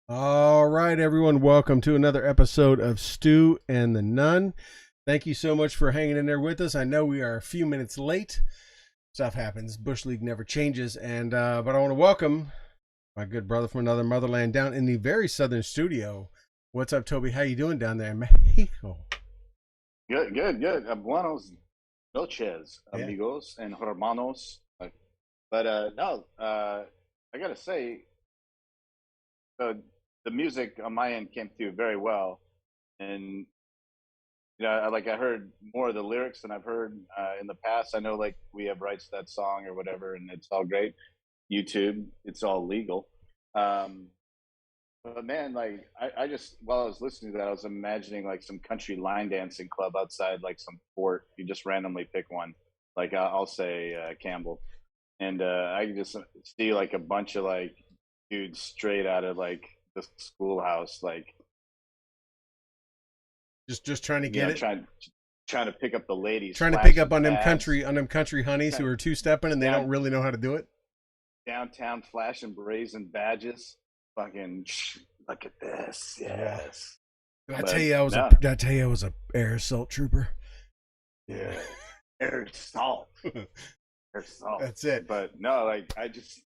All right, everyone, welcome to another episode of Stew and the Nun. Thank you so much for hanging in there with us. I know we are a few minutes late. Stuff happens. Bush League never changes, and but I want to welcome my good brother from another motherland down in the very southern studio. What's up, Toby? How you doing down there in Mexico? Good. Buenos noches, Yeah. amigos and hermanos. No, I gotta say, the music on my end came through very well, and I heard more of the lyrics than I've heard in the past. I know like we have rights to that song or whatever, and it's all great. YouTube, it's all legal. Um, but man, I just while I was listening to that, I was imagining like some country line dancing club outside, like some fort. You just randomly pick one. Like I'll say Campbell, and I can just see like a bunch of like dudes straight out of like the schoolhouse, like Just trying to you get know, it. trying to pick up the ladies, Trying to pick flashing up on them tabs, country honeys who kind are two stepping and they don't down really know how to do it. downtown, flashing brazen badges. Fucking look at this, Yeah. yes. Did I tell But you I was a? no, Did I tell you I was a air assault trooper? Yeah. yeah, air salt, air salt. That's it. But no, like I just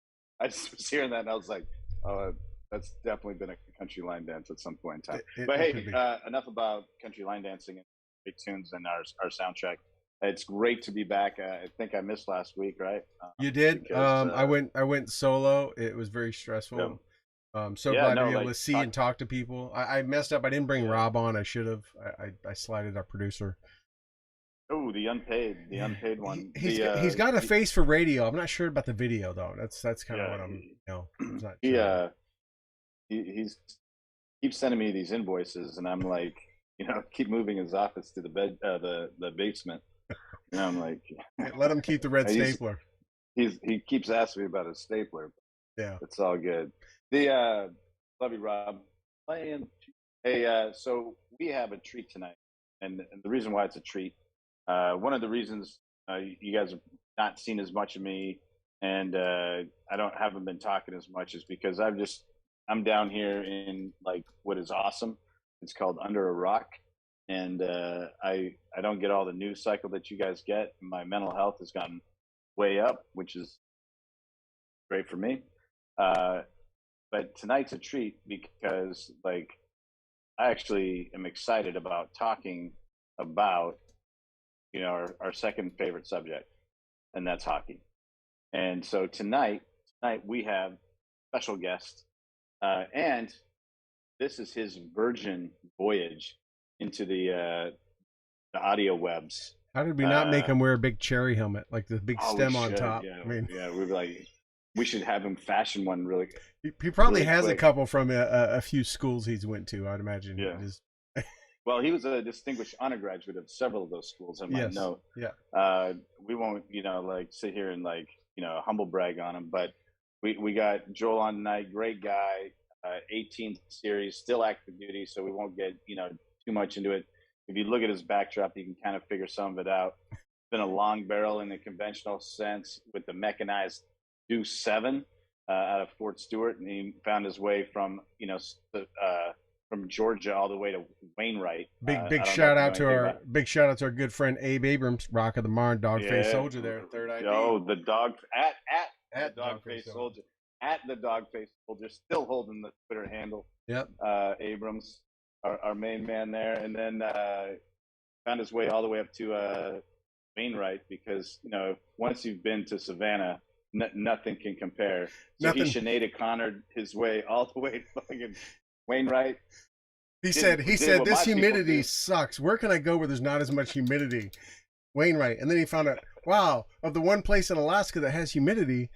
was hearing that and I was like, oh, that's definitely been a country line dance at some point in time. But It could hey, be. enough about country line dancing and big tunes and our soundtrack. It's great to be back. I think I missed last week, right? You did. Because I went solo. It was very yeah, stressful. So yeah, glad to no, be able like to see talk, and talk to people. I messed up. I didn't bring yeah. Rob on. I should have. I slighted our producer. Oh, the Yeah, unpaid one. he's got a face for radio. I'm not sure about the video though. That's kind of Yeah, what I'm not he sure about. he's keeps sending me these invoices, and I'm like, keep moving his office to the the basement. And I'm like, Let him keep the red he's stapler. he keeps asking me about his stapler. Yeah. It's all good. The love you, Rob. Playing. Hey, so we have a treat tonight, and the reason why it's a treat, one of the reasons you guys have not seen as much of me, and I don't haven't been talking as much is because I'm down here in like what is awesome. It's called Under a Rock, and I don't get all the news cycle that you guys get. My mental health has gone way up, which is great for me. Uh, but tonight's a treat because like I actually am excited about talking about our second favorite subject, and that's hockey. And so tonight we have special guest, and this is his virgin voyage into the audio webs. How did we not make Uh, him wear a big cherry helmet, like the big oh, we stem on should, top? yeah, I mean, yeah. We're like, we should have him fashion one he probably really has a quick. couple from a few schools he's went to. I'd imagine. Yeah. Just Well, he was a distinguished undergraduate of several of those schools. I might yes, note. yeah. We won't, like sit here and like humble brag on him, but we got Joel on tonight. Great guy, 18th series, still active duty, so we won't get too much into it. If you look at his backdrop, you can kind of figure some of it out. Been a long barrel in the conventional sense with the mechanized Deuce 7 out of Fort Stewart, and he found his way from Georgia all the way to Wainwright. Big I don't know if shout you know out to anything about. our good friend Abe Abrams, Rock of the Marn, Dog Face Yeah. Soldier there, third ID Oh, the dog at the at dog Dog Face face Soldier. soldier at the dog face soldier, still holding the Twitter handle. Yep. Abrams, our main man there, and then found his way all the way up to Wainwright because once you've been to Savannah, nothing can compare. So he Nothing. Sinead Connored his way all the way to fucking Wainwright. He said What this my people humidity do. sucks. Where can I go where there's not as much humidity? Wainwright. And then he found out, wow, of the one place in Alaska that has humidity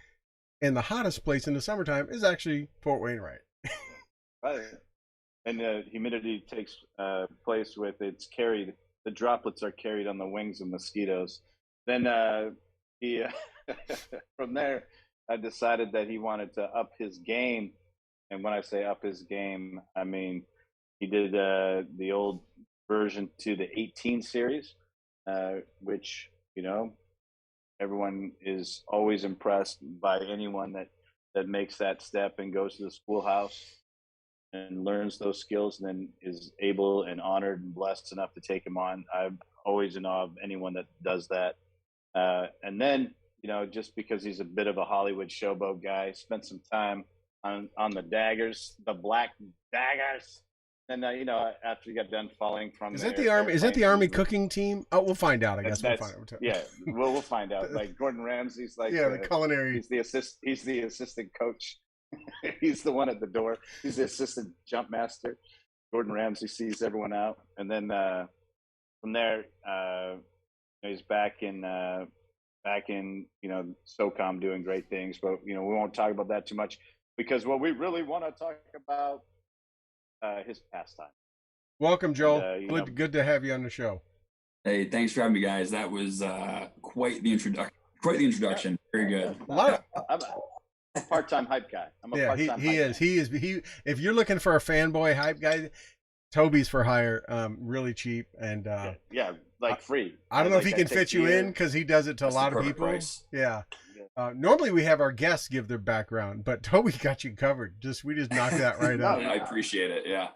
and the hottest place in the summertime is actually Fort Wainwright. Right. And humidity takes place with it's carried. The droplets are carried on the wings of mosquitoes. Then he from there, I decided that he wanted to up his game. And when I say up his game, I mean he did the old version to the 18 series, which everyone is always impressed by anyone that makes that step and goes to the schoolhouse. and learns those skills, and then is able and honored and blessed enough to take them on. I'm always in awe of anyone that does that. And then, just because he's a bit of a Hollywood showboat guy, spent some time on the daggers, the black daggers. And after he got done falling from, is that the army? Is that the army cooking team? Oh, we'll find out. I guess we'll find out. Yeah, we'll find out. Like Gordon Ramsay's like, the culinary. He's the assistant coach. He's the one at the door. He's the assistant jump master. Gordon Ramsay sees everyone out, and then from there, he's back in SOCOM doing great things. But we won't talk about that too much, because what we really want to talk about his pastime. Welcome, Joel. And, good to have you on the show. Hey, thanks for having me, guys. That was quite the introduction. Very good. I'm a part-time hype guy. He is. If you're looking for a fanboy hype guy, Toby's for hire. Really cheap and free. I don't know if he can fit you in, because he does it to a lot of people. Price. Yeah. Normally we have our guests give their background, but Toby got you covered. We just knocked that right out. I appreciate it. Yeah.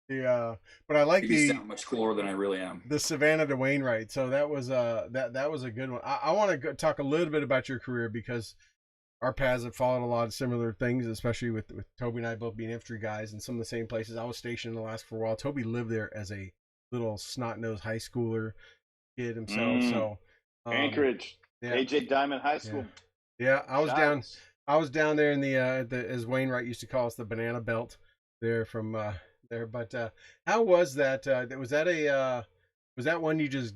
Yeah, but I like you sound much cooler than I really am. The Savannah to Wainwright. So that was that was a good one. I want to talk a little bit about your career, because our paths have followed a lot of similar things, especially with Toby and I both being infantry guys in some of the same places. I was stationed in Alaska for a while. Toby lived there as a little snot-nosed high schooler kid himself. So Anchorage, AJ Diamond High School. Yeah, I was down there in the as Wainwright used to call us, the banana belt there from there. But how was that? Was that one you just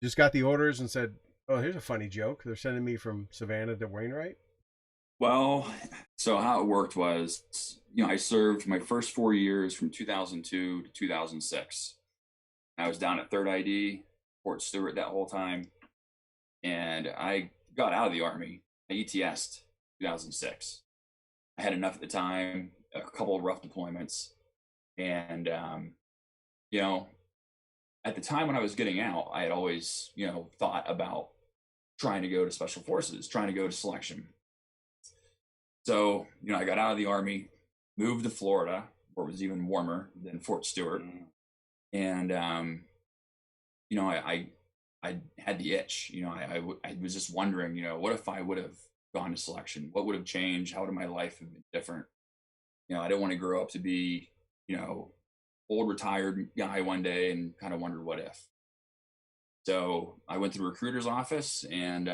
just got the orders and said, "Oh, here's a funny joke. They're sending me from Savannah to Wainwright"? Well, so how it worked was, I served my first 4 years from 2002 to 2006. I was down at 3rd ID, Fort Stewart that whole time. And I got out of the Army. I ETS'd 2006. I had enough at the time, a couple of rough deployments. And, at the time when I was getting out, I had always, thought about trying to go to Special Forces, trying to go to selection. So, I got out of the Army, moved to Florida, where it was even warmer than Fort Stewart. And, I had the itch. I was just wondering, what if I would have gone to selection? What would have changed? How would my life have been different? I didn't want to grow up to be, old retired guy one day and kind of wondered what if. So I went to the recruiter's office, and,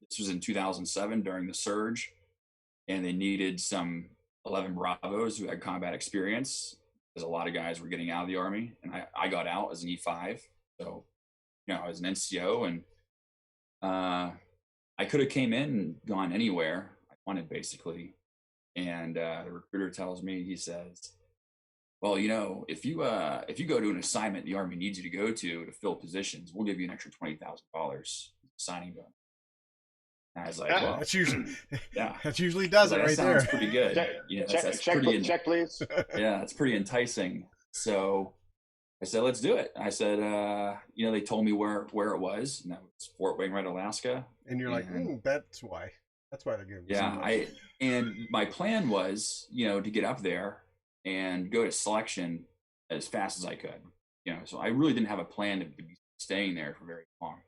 this was in 2007 during the surge, and they needed some 11 Bravos who had combat experience, because a lot of guys were getting out of the Army, and I got out as an E5. So, I was an NCO, and I could have came in and gone anywhere I wanted, basically. And the recruiter tells me, he says, "Well, if you go to an assignment the Army needs you to go to fill positions, we'll give you an extra $20,000 signing bonus." And I was like, "Well, that's usually does it right there." Sounds pretty good. Check, please. Yeah, it's pretty enticing. So I said, "Let's do it." I said, they told me where it was, and that was Fort Wainwright, Alaska. And you're like, that's why they're giving me so much. And my plan was, to get up there and go to selection as fast as I could. So I really didn't have a plan to be staying there for very long.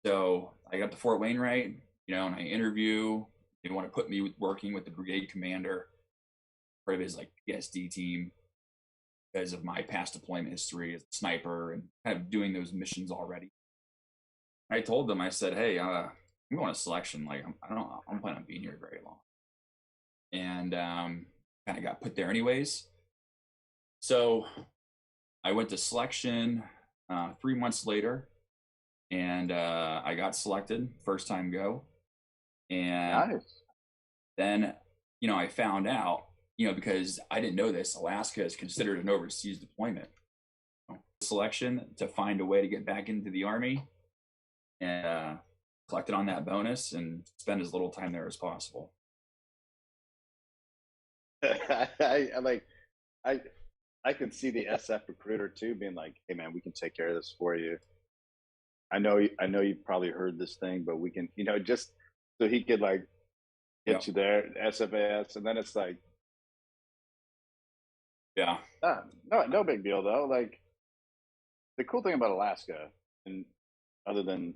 So I got to Fort Wainwright, and I interview. They want to put me working with the brigade commander, part of his PSD team, because of my past deployment history as a sniper and kind of doing those missions already. I told them, I said, "Hey, I'm going to selection. I'm planning on being here very long." And kind of got put there anyways. So I went to selection 3 months later, and I got selected, first time go. And nice. Then, I found out, because I didn't know this, Alaska is considered an overseas deployment. Selection to find a way to get back into the Army, and collected on that bonus and spend as little time there as possible. I can see the SF recruiter too being like, "Hey man, we can take care of this for you. I know you've probably heard this thing, but we can, just so he could get you there, SFAS, and then it's like, Yeah. no big deal though. Like the cool thing about Alaska, and other than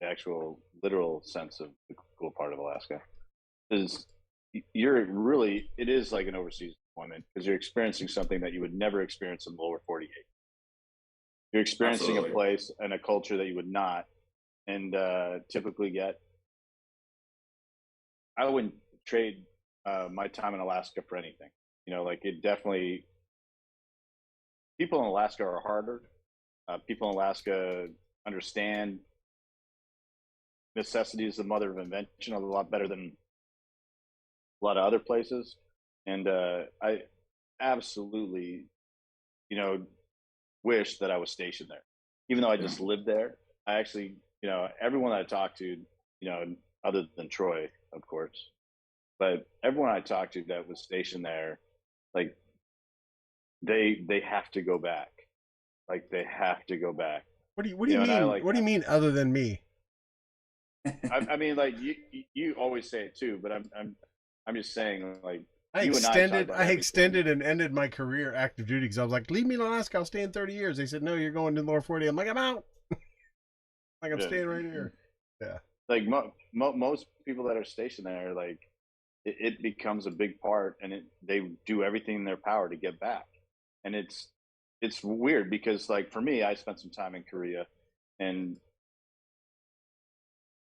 the actual literal sense of the cool part of Alaska, is it is like an overseas deployment because you're experiencing something that you would never experience in the lower 48. You're experiencing Absolutely. a place and a culture that you would not, and typically get. I wouldn't trade my time in Alaska for anything. You know, like it definitely. People in Alaska are harder. People in Alaska understand necessity is the mother of invention a lot better than a lot of other places. And I absolutely, wish that I was stationed there. Even though I just lived there, I actually, everyone I talked to, other than Troy, of course, but everyone I talked to that was stationed there, like they have to go back. Like they have to go back. What do you mean? What do you mean other than me? I mean, like you always say it too, but I'm just saying, like I extended and ended my career active duty because I was like, leave me in Alaska, I'll stay in 30 years. They said, no, you're going to the lower 40. I'm like, I'm out. Like I'm staying right here. Yeah. Like most people that are stationed there, like it becomes a big part, and they do everything in their power to get back, and it's weird because, like, for me, I spent some time in Korea, and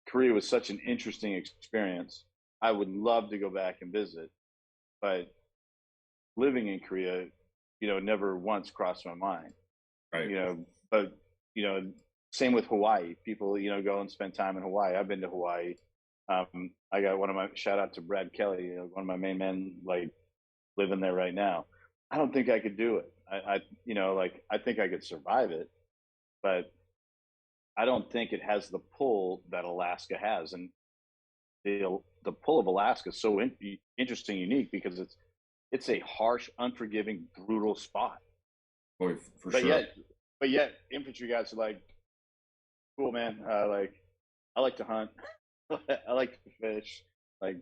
Korea was such an interesting experience. I would love to go back and visit, but living in Korea, never once crossed my mind. Right. But same with Hawaii. People, go and spend time in Hawaii. I've been to Hawaii. I got shout out to Brad Kelly, one of my main men, like living there right now. I don't think I could do it. I think I could survive it, but I don't think it has the pull that Alaska has. And the pull of Alaska is so interesting, unique, because it's a harsh, unforgiving, brutal spot. Boy, for sure. But yet, infantry guys are like, cool, man. I like to hunt. I like to fish. Like,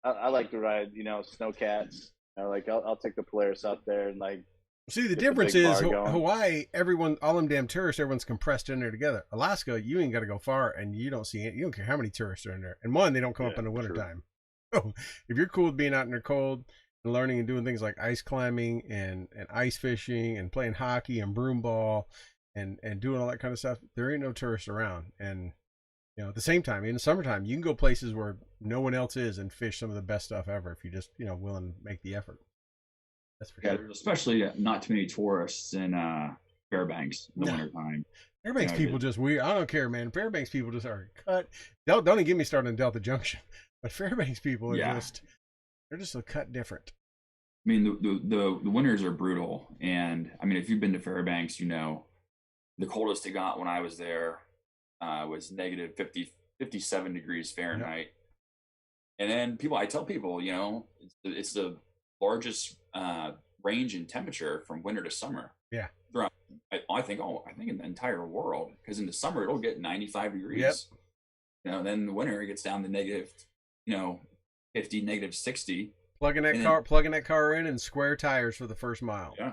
I like to ride, snowcats. I'll take the Polaris out there and like. See, the difference is Hawaii, all them damn tourists, everyone's compressed in there together. Alaska, you ain't got to go far, and you don't see it. You don't care how many tourists are in there. And one, they don't come up in the wintertime. So if you're cool with being out in the cold and learning and doing things like ice climbing and ice fishing and playing hockey and broom ball and doing all that kind of stuff, there ain't no tourists around. And at the same time, in the summertime, you can go places where no one else is and fish some of the best stuff ever if you just willing to make the effort. That's for sure. There's especially not too many tourists in Fairbanks in the wintertime. Fairbanks people just weird. I don't care, man. Fairbanks people just are cut. Don't even get me started on Delta Junction. But Fairbanks people are they're just a cut different. I mean, the winters are brutal. And I mean, if you've been to Fairbanks, the coldest it got when I was there was negative 57 degrees Fahrenheit. Yep. And then I tell people, it's the largest range in temperature from winter to summer. Yeah. Throughout, I think in the entire world, because in the summer it'll get 95 degrees. Yep. Then in the winter it gets down to negative, 50, negative 60. Plugging that car in and square tires for the first mile. Yeah.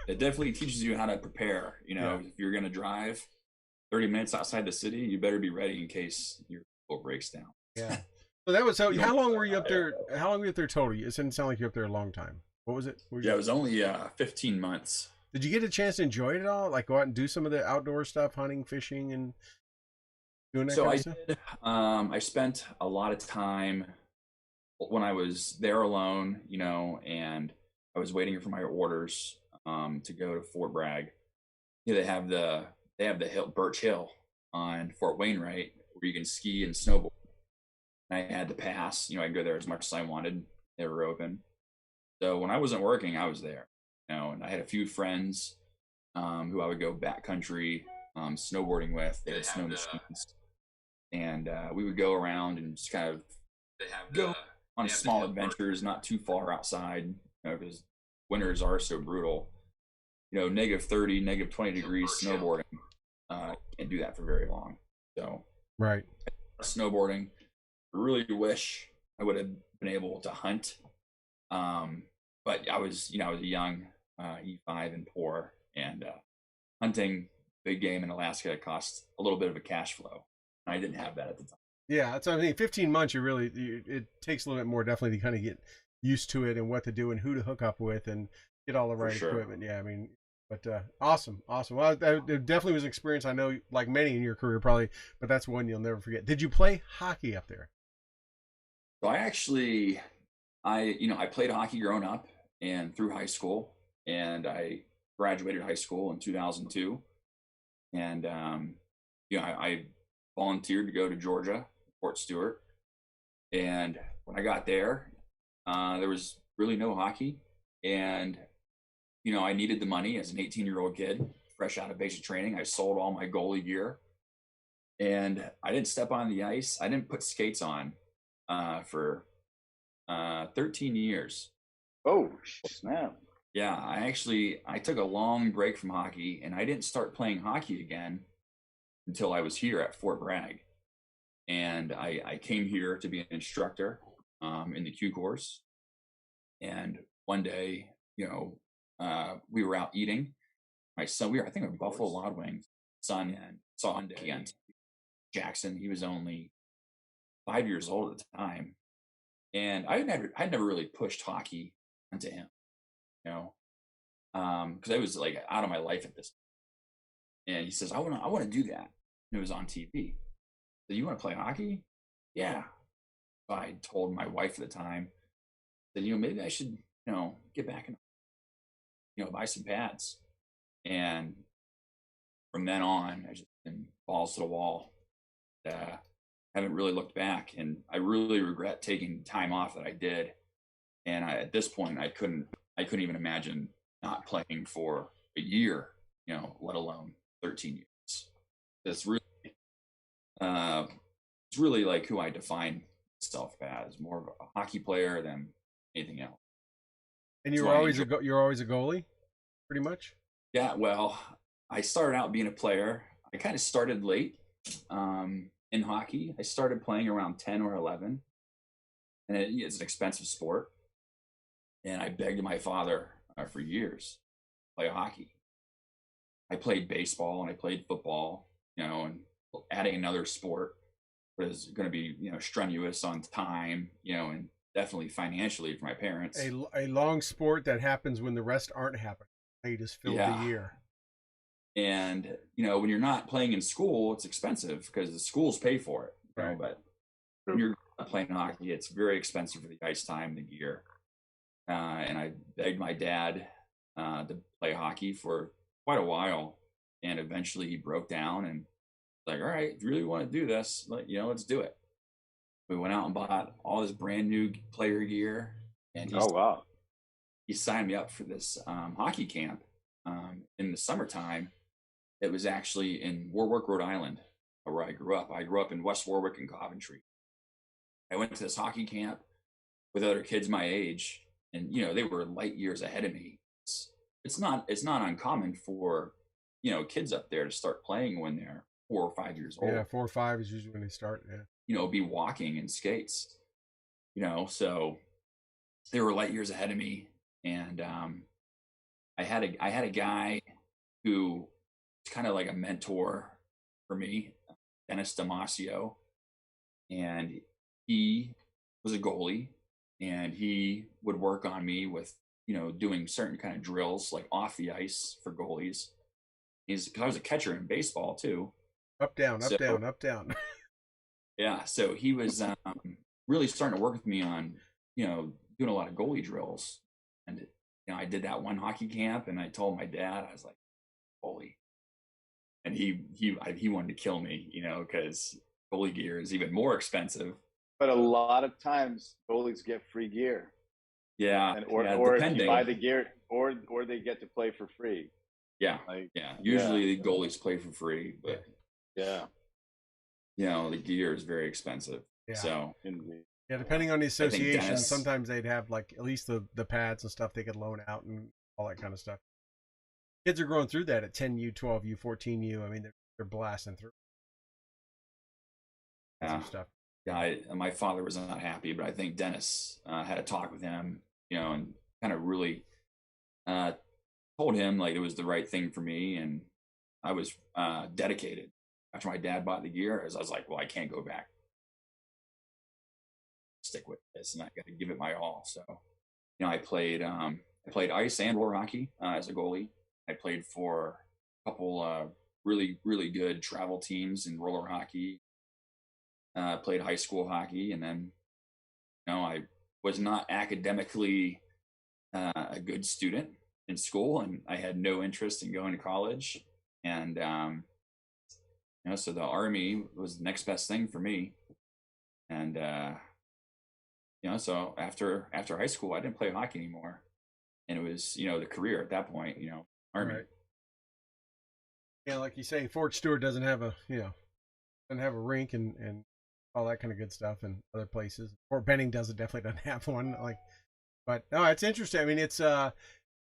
It definitely teaches you how to prepare. If you're going to drive 30 minutes outside the city, you better be ready in case your vehicle breaks down. Yeah. So how long were you up there? How long were you up there total? It didn't sound like you were up there a long time. What was it? It was only 15 months. Did you get a chance to enjoy it at all? Like go out and do some of the outdoor stuff, hunting, fishing, and doing that kind of stuff? Did. I spent a lot of time when I was there alone, and I was waiting for my orders to go to Fort Bragg. They have the Birch Hill on Fort Wainwright where you can ski and snowboard. I had to pass, I could go there as much as I wanted. They were open. So when I wasn't working, I was there, and I had a few friends who I would go backcountry snowboarding with. They had snow machines. And we would go around and just kind of go on small adventures, not too far outside, because winters are so brutal. Negative 30, negative 20 degrees snowboarding. Can't do that for very long. So, right. Snowboarding. I really wish I would have been able to hunt. But I was a young E5 and poor, and hunting big game in Alaska costs a little bit of a cash flow. I didn't have that at the time. Yeah, that's what I mean. 15 months, it takes a little bit more definitely to kind of get used to it and what to do and who to hook up with and get all the right equipment. Yeah, I mean, but awesome. Well, that definitely was an experience. I know, like many in your career, probably, but that's one you'll never forget. Did you play hockey up there? So I played hockey growing up and through high school, and I graduated high school in 2002, and I volunteered to go to Georgia, Fort Stewart, and when I got there, there was really no hockey, and I needed the money as an 18-year-old kid, fresh out of basic training. I sold all my goalie gear, and I didn't step on the ice. I didn't put skates on for 13 years. Oh, snap. Yeah, I took a long break from hockey, and I didn't start playing hockey again until I was here at Fort Bragg. And I came here to be an instructor in the Q course. And one day, we were out eating. My son, I think at Buffalo Wild Wings, son, and saw on Jackson. He was only 5 years old at the time. And I'd never really pushed hockey into him, because I was like out of my life at this point. And he says, I want to do that. And it was on TV. So you want to play hockey? Yeah. So I told my wife at the time that, maybe I should, get back and, buy some pads. And from then on, I just been balls to the wall. Haven't really looked back, and I really regret taking time off that I did. And at this point, I couldn't even imagine not playing for a year, let alone 13 years. It's really like who I define myself as, more of a hockey player than anything else. And you're always a goalie, pretty much. Yeah, well, I started out being a player. I kind of started late in hockey. I started playing around 10 or 11, and it's an expensive sport. And I begged my father for years to play hockey. I played baseball and I played football, and adding another sport was going to be, strenuous on time, and definitely financially for my parents. A long sport that happens when the rest aren't happening. They just fill the year. And, when you're not playing in school, it's expensive because the schools pay for it. Right. But when you're playing hockey, it's very expensive for the ice time, the gear. And I begged my dad to play hockey for quite a while. And eventually he broke down and was like, all right, if you really want to do this, let's do it. We went out and bought all this brand new player gear. And he signed me up for this hockey camp in the summertime. It was actually in Warwick, Rhode Island, where I grew up. I grew up in West Warwick and Coventry. I went to this hockey camp with other kids my age, and they were light years ahead of me. It's not uncommon for kids up there to start playing when they're 4 or 5 years old. Yeah, 4 or 5 is usually when they start. Yeah, be walking in skates. So they were light years ahead of me, and I had a guy who was kind of like a mentor for me, Dennis Damasio, and he was a goalie, and he would work on me with doing certain kind of drills like off the ice for goalies. Because I was a catcher in baseball too. Up down, up down, up down. Yeah, so he was really starting to work with me on doing a lot of goalie drills, and I did that one hockey camp, and I told my dad, I was like, goalie. And he wanted to kill me, because goalie gear is even more expensive. But a lot of times goalies get free gear. Yeah, or if you buy the gear, or they get to play for free. Yeah, Usually the goalies play for free, but the gear is very expensive. Yeah. So depending on the association, sometimes they'd have like at least the pads and stuff they could loan out and all that kind of stuff. Kids are growing through that at 10U, 12U, 14U. I mean, they're blasting through. Yeah. Stuff. Yeah, my father was not happy, but I think Dennis had a talk with him, and kind of really uh, told him like it was the right thing for me, and I was dedicated. After my dad bought the gear, I was like, well, I can't go back. Stick with this, and I got to give it my all. So, I played ice and roller hockey as a goalie. I played for a couple really really good travel teams in roller hockey. Played high school hockey, and then I was not academically a good student in school, and I had no interest in going to college. And so the Army was the next best thing for me. And so after high school, I didn't play hockey anymore, and it was the career at that point. Army. Right. Yeah, like you say, Fort Stewart doesn't have a doesn't have a rink and all that kind of good stuff, and other places. Fort Benning definitely doesn't have one. But no, it's interesting. I mean, it's so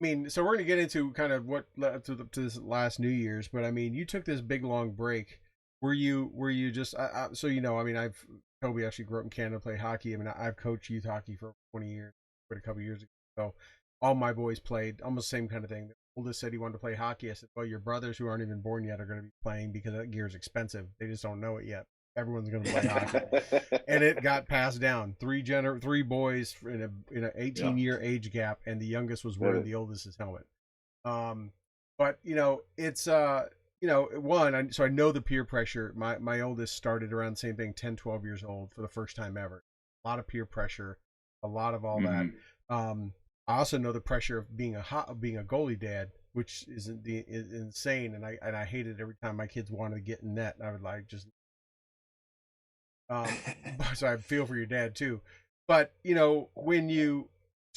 we're gonna get into kind of what led up to this last New Year's, but I mean, you took this big long break. Were you just so I mean, Toby actually grew up in Canada, played hockey. I mean, I've coached youth hockey for 20 years, but a couple years ago. So all my boys played almost the same kind of thing. The oldest said he wanted to play hockey. I said, well, your brothers who aren't even born yet are going to be playing because that gear is expensive. They just don't know it yet. Everyone's going to play hockey, and it got passed down. Three boys in a 18-year age gap, and the youngest was wearing the oldest's helmet. But it's one. So I know the peer pressure. My oldest started around the same thing, 10, 12 years old for the first time ever. A lot of peer pressure, a lot of all that. I also know the pressure of being a goalie dad, which is insane, and I hated every time my kids wanted to get in net. I would just. So I feel for your dad too, but when to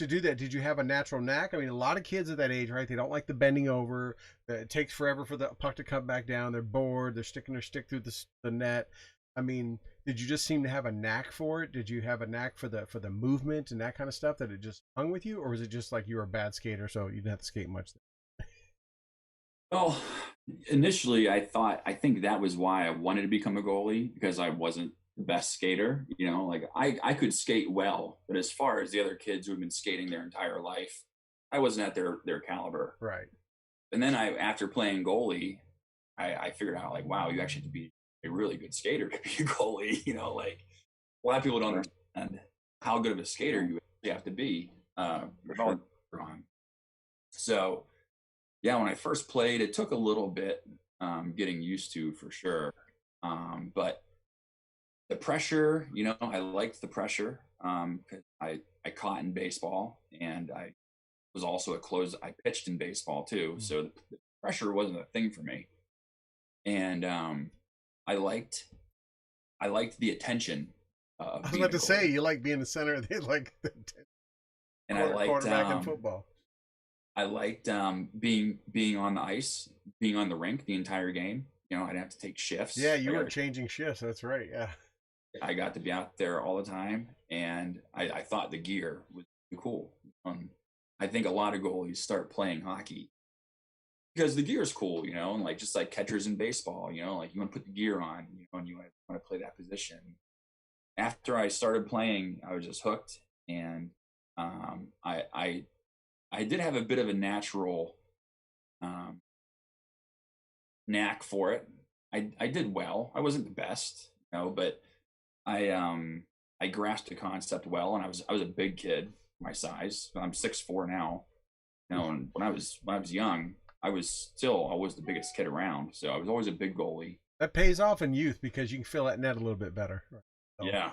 do that, did you have a natural knack? I mean, a lot of kids at that age, right? They don't like the bending over. It takes forever for the puck to come back down. They're bored. They're sticking their stick through the net. I mean, did you just seem to have a knack for it? Did you have a knack for the movement and that kind of stuff that it just hung with you, or was it just like you were a bad skater, so you didn't have to skate much? Well, initially, I think that was why I wanted to become a goalie, because I wasn't the best skater. Like I could skate well, but as far as the other kids who have been skating their entire life, I wasn't at their caliber. Right. And then after playing goalie, I figured out like, wow, you actually have to be a really good skater to be a goalie. Like a lot of people don't understand how good of a skater you have to be. So yeah, when I first played, it took a little bit getting used to, for sure. But the pressure, I liked the pressure because I caught in baseball, and I was also I pitched in baseball too. So the pressure wasn't a thing for me. And I liked the attention. I was about to say, you like being the center. They like the and I liked quarterback in football. I liked being on the ice, being on the rink the entire game. I'd have to take shifts. Yeah, you were changing shifts. That's right. Yeah. I got to be out there all the time, and I thought the gear was cool. I think a lot of goalies start playing hockey because the gear is cool, and like just like catchers in baseball, like you want to put the gear on, and you want to play that position. After I started playing, I was just hooked, and I did have a bit of a natural knack for it. I did well. I wasn't the best, but I grasped the concept well, and I was a big kid for my size. I'm 6'4" now. And when I was young, I was the biggest kid around. So I was always a big goalie. That pays off in youth because you can fill that net a little bit better. So, yeah.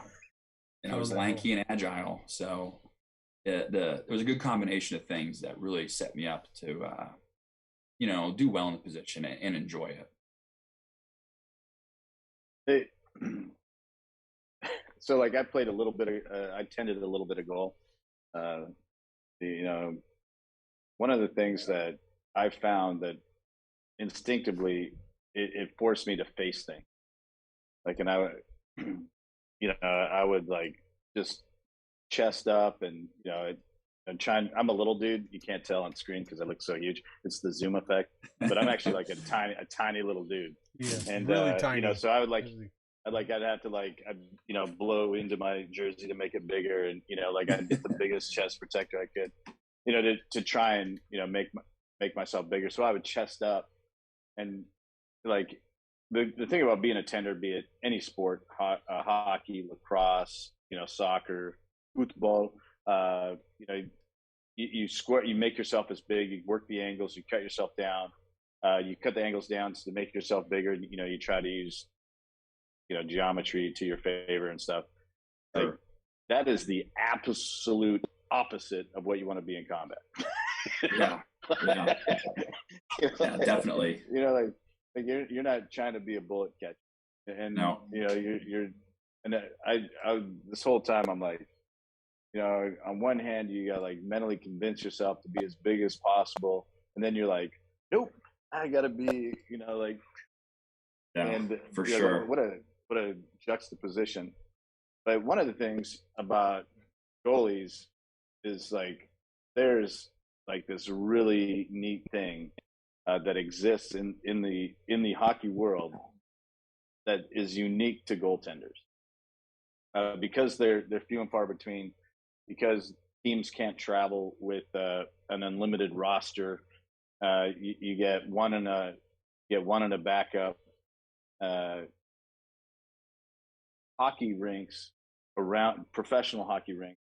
And I was lanky and agile. So it was a good combination of things that really set me up to do well in the position and enjoy it. So like I played a little bit of, I tended a little bit of goal. One of the things that I found that instinctively it forced me to face things. Like, and I would like just chest up and, I'm a little dude. You can't tell on screen because I look so huge. It's the zoom effect, but I'm actually like a tiny little dude. Yeah, and really tiny. so I would like, I'd have to blow into my jersey to make it bigger, and I'd get the biggest chest protector I could, to try and make myself bigger. So I would chest up, and like the thing about being a tender, be it any sport, hockey, lacrosse, soccer, football, you square, you make yourself as big, you work the angles, you cut yourself down, you cut the angles down to make yourself bigger. You try to use geometry to your favor and stuff. Like that is the absolute opposite of what you want to be in combat. Yeah, definitely. You're not trying to be a bullet catcher, and no. you're and I this whole time I'm like, on one hand you got mentally convince yourself to be as big as possible, and then you're like, nope, I gotta be and for sure. What a juxtaposition. But one of the things about goalies is there's this really neat thing that exists in the hockey world that is unique to goaltenders, because they're few and far between, because teams can't travel with an unlimited roster. You get one in a backup. Hockey rinks professional hockey rinks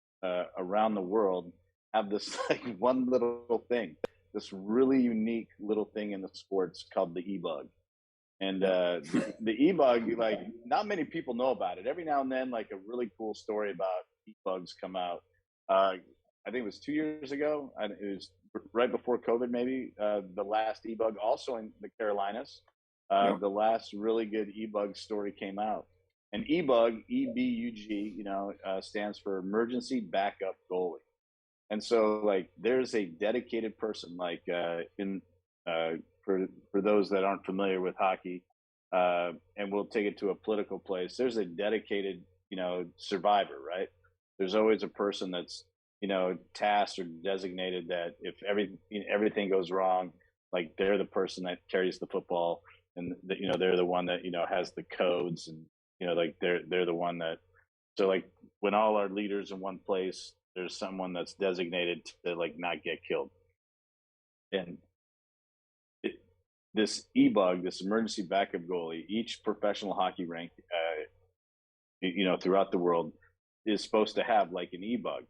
around the world have this one little thing, this really unique little thing in the sports called the e-bug. And the e-bug, not many people know about it. Every now and then, a really cool story about e-bugs come out. I think it was 2 years ago. It was right before COVID, maybe. The last e-bug, also in the Carolinas. The last really good e-bug story came out. And e-bug, E-B-U-G, stands for Emergency Backup Goalie. And so, there's a dedicated person, for those that aren't familiar with hockey, and we'll take it to a political place. There's a dedicated, survivor, right? There's always a person that's, tasked or designated that if everything goes wrong, they're the person that carries the football, and they're the one that has the codes, and they're the one that. So when all our leaders in one place, there's someone that's designated to not get killed. And this e-bug, this emergency backup goalie, each professional hockey rink, throughout the world, is supposed to have an e-bug.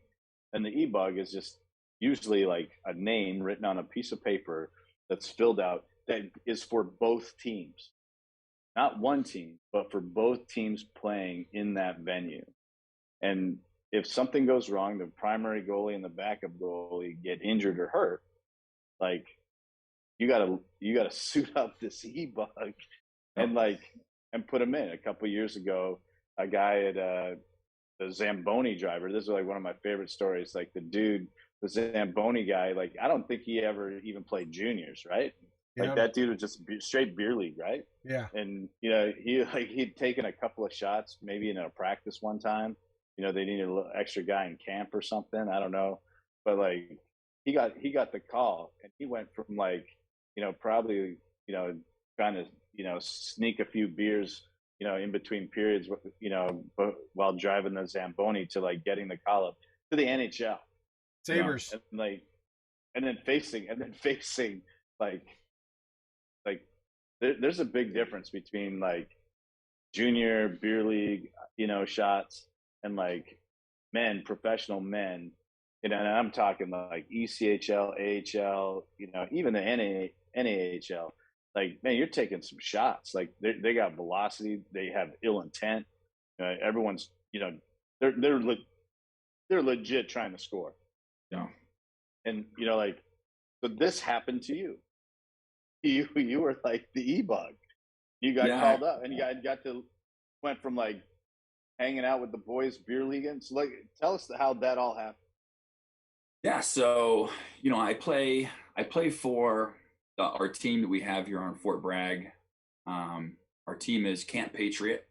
And the e-bug is just usually a name written on a piece of paper that's filled out, that is for both teams. Not one team, but for both teams playing in that venue. And if something goes wrong, the primary goalie and the backup goalie get injured or hurt, you gotta suit up this e-bug and put them in. A couple of years ago, a guy at the Zamboni driver. This is one of my favorite stories. The Zamboni guy. I don't think he ever even played juniors, right? Yeah. That dude was just straight beer league, right? Yeah. And he'd taken a couple of shots, maybe in a practice one time. They needed a little extra guy in camp or something. I don't know, but he got the call, and he went from probably trying to sneak a few beers in between periods, while driving the Zamboni, to getting the call up to the NHL. Sabres. And then facing there's a big difference between junior beer league, shots, and professional men, and I'm talking ECHL, AHL, even the NAHL. Man, you're taking some shots. They got velocity, they have ill intent. Everyone's, they're legit trying to score. Yeah. And so this happened to you. You were the e-bug. You got called up, and you got to went from hanging out with the boys beer league. And so tell us how that all happened. Yeah, so I play for our team that we have here on Fort Bragg. Our team is Camp Patriot,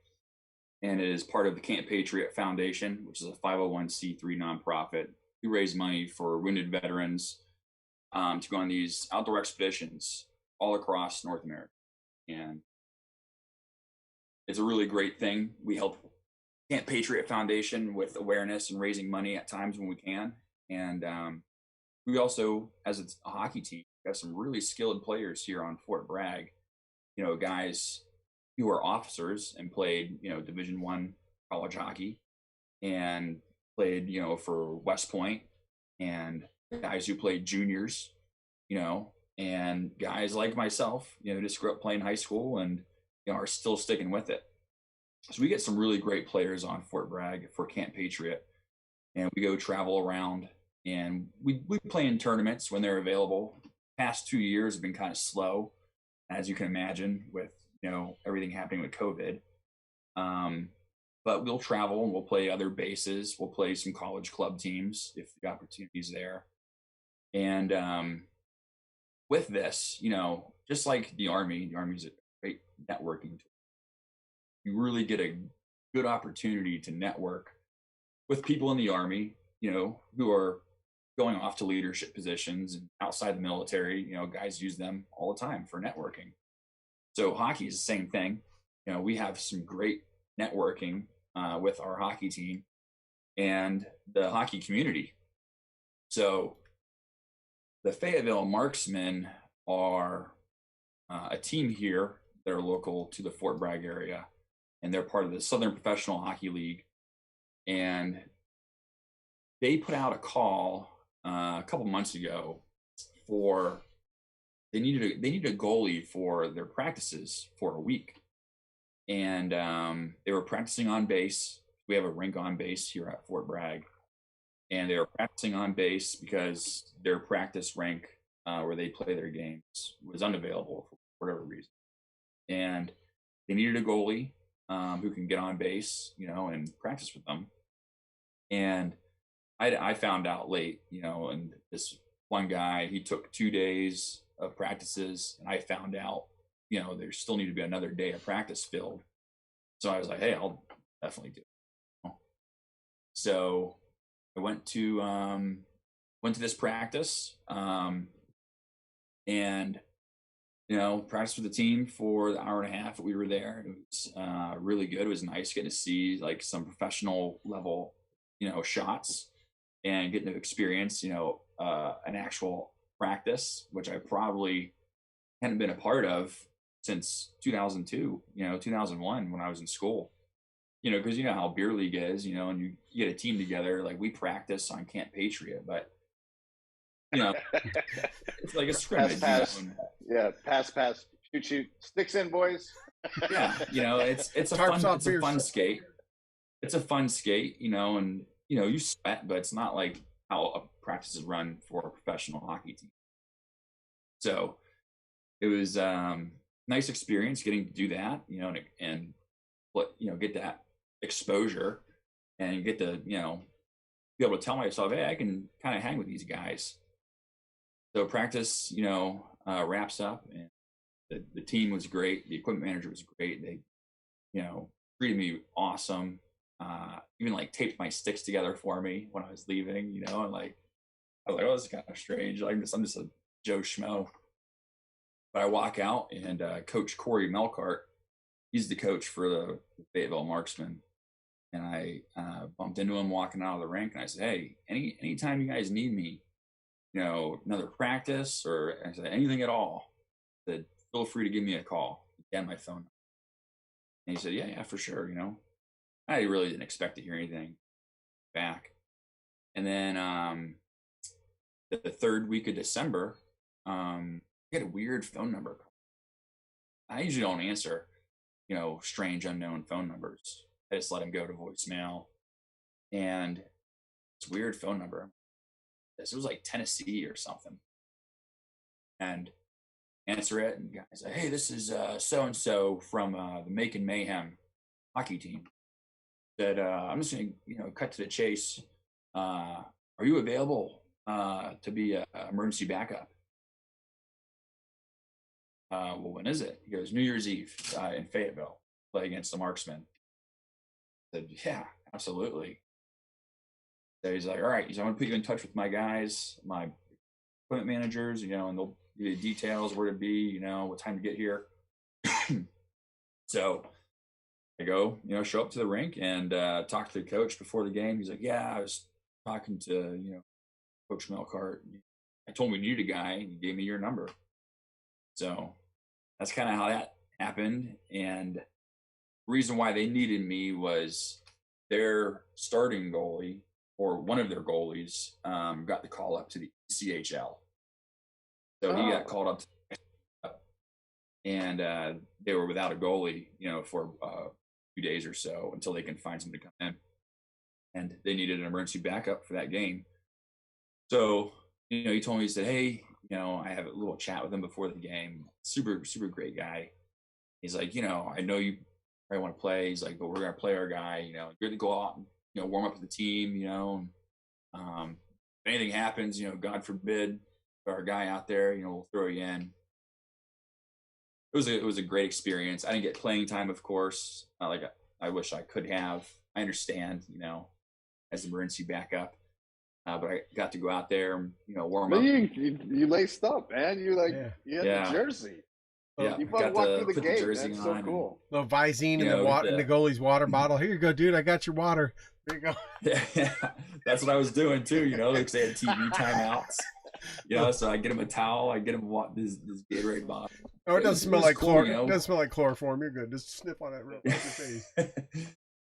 and it is part of the Camp Patriot Foundation, which is a 501c3 nonprofit. We raise money for wounded veterans to go on these outdoor expeditions all across North America. And it's a really great thing. We help Camp Patriot Foundation with awareness and raising money at times when we can. And we also, as a hockey team, have some really skilled players here on Fort Bragg. Guys who are officers and played, Division I college hockey, and played, for West Point, and guys who played juniors, and guys like myself, just grew up playing high school and are still sticking with it. So we get some really great players on Fort Bragg for Camp Patriot, and we go travel around, and we play in tournaments when they're available. Past 2 years have been kind of slow, as you can imagine, with everything happening with COVID. But we'll travel and we'll play other bases. We'll play some college club teams if the opportunity's there. And with this, just like the Army's a great networking tool. You really get a good opportunity to network with people in the Army, who are going off to leadership positions and outside the military. Guys use them all the time for networking. So hockey is the same thing. We have some great networking with our hockey team and the hockey community. So the Fayetteville Marksmen are a team here. They're local to the Fort Bragg area, and they're part of the Southern Professional Hockey League. And they put out a call a couple months ago for they needed a goalie for their practices for a week. And they were practicing on base. We have a rink on base here at Fort Bragg, and they were practicing on base because their practice rink where they play their games was unavailable for whatever reason. And they needed a goalie who can get on base, and practice with them. And I found out late, and this one guy, he took 2 days of practices, and I found out, there still need to be another day of practice filled. So I was like, hey, I'll definitely do it. So I went to this practice, and practiced with the team for the hour and a half that we were there. It was really good. It was nice getting to see like some professional level, shots, and getting to experience, an actual practice, which I probably hadn't been a part of since 2002, 2001 when I was in school. Because how beer league is, and you get a team together, like we practice on Camp Patriot, but it's like a scrimmage. Pass. Yeah, pass, shoot, sticks in, boys. Yeah, it's a fun skate. It's a fun skate, and you sweat, but it's not like how a practice is run for a professional hockey team. So it was nice experience getting to do that, and get that exposure and get to be able to tell myself, hey, I can kind of hang with these guys. So practice wraps up, and the team was great. The equipment manager was great. They treated me awesome. Even like taped my sticks together for me when I was leaving, and like I was like, oh, this is kind of strange. I'm just a Joe Schmo. But I walk out, and Coach Corey Melkart, he's the coach for the Fayetteville Marksmen, and I bumped into him walking out of the rink, and I said, hey, anytime you guys need me, another practice or I said, anything at all, said, feel free to give me a call. He had my phone number. And he said, yeah, for sure. I really didn't expect to hear anything back. And then the third week of December, I get a weird phone number. I usually don't answer, strange unknown phone numbers. I just let them go to voicemail. And it's a weird phone number. It was like Tennessee or something. And answer it, and guys say, hey, this is so-and-so from the Macon Mayhem hockey team. That I'm just going to cut to the chase. Are you available to be an emergency backup? Well, when is it? He goes, New Year's Eve in Fayetteville, play against the Marksmen. I said, yeah, absolutely. So he's like, all right, I'm going to put you in touch with my guys, my equipment managers, and they'll give you details, where to be, what time to get here. So I go, show up to the rink and talk to the coach before the game. He's like, yeah, I was talking to, Coach Melcart. I told him we needed a guy, and he gave me your number. So that's kind of how that happened. And the reason why they needed me was their starting goalie, or one of their goalies, got the call up to the SPHL. So he got called up and they were without a goalie, for a few days or so until they can find somebody to come in. And they needed an emergency backup for that game. So, he told me, he said, hey, I have a little chat with him before the game. Super, super great guy. He's like, I know you probably want to play. He's like, but we're going to play our guy, good to go out and, warm up with the team, if anything happens, God forbid, our guy out there, we'll throw you in. It was a great experience. I didn't get playing time, of course, like I wish I could have. I understand, as an emergency backup, but I got to go out there, warm up. You laced up, man. You had the jersey. Yeah, you probably walked through the gate. That's so cool. Little Visine in the goalie's water bottle. Here you go, dude. I got your water. There you go. Yeah, that's what I was doing too. Like they had TV timeouts. So I get him a towel. I get him this Gatorade bottle. Oh, it doesn't smell like chlor. It doesn't smell like chloroform. You're good. Just sniff on it real quick.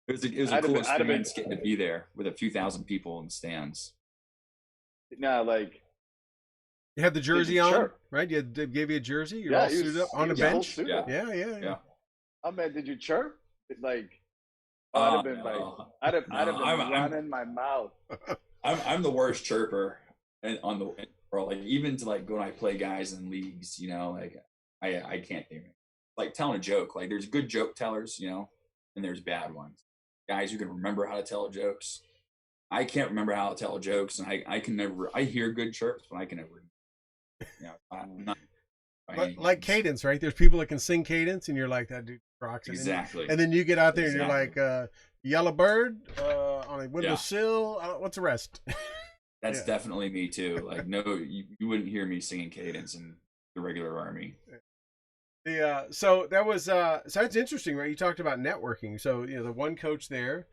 It was a cool experience getting to be there with a few thousand people in the stands. No, like you had the jersey on, right? They gave you a jersey. You're all suited up on the bench. Yeah. Oh man, did you chirp? I'd have been running my mouth. I'm the worst chirper, and even to go when I play guys in leagues, I can't do it. Like telling a joke, like there's good joke tellers, and there's bad ones. Guys who can remember how to tell jokes. I can't remember how to tell jokes, and I can never. I hear good chirps, but I can never. I'm not. Like cadence, right? There's people that can sing cadence, and you're like, that dude rocks. Exactly. And then you get out there, and you're like, yellow bird on a windowsill. What's the rest? That's definitely me too. Like, no, you wouldn't hear me singing cadence in the regular Army. So that was so that's interesting, right? You talked about networking. So the one coach there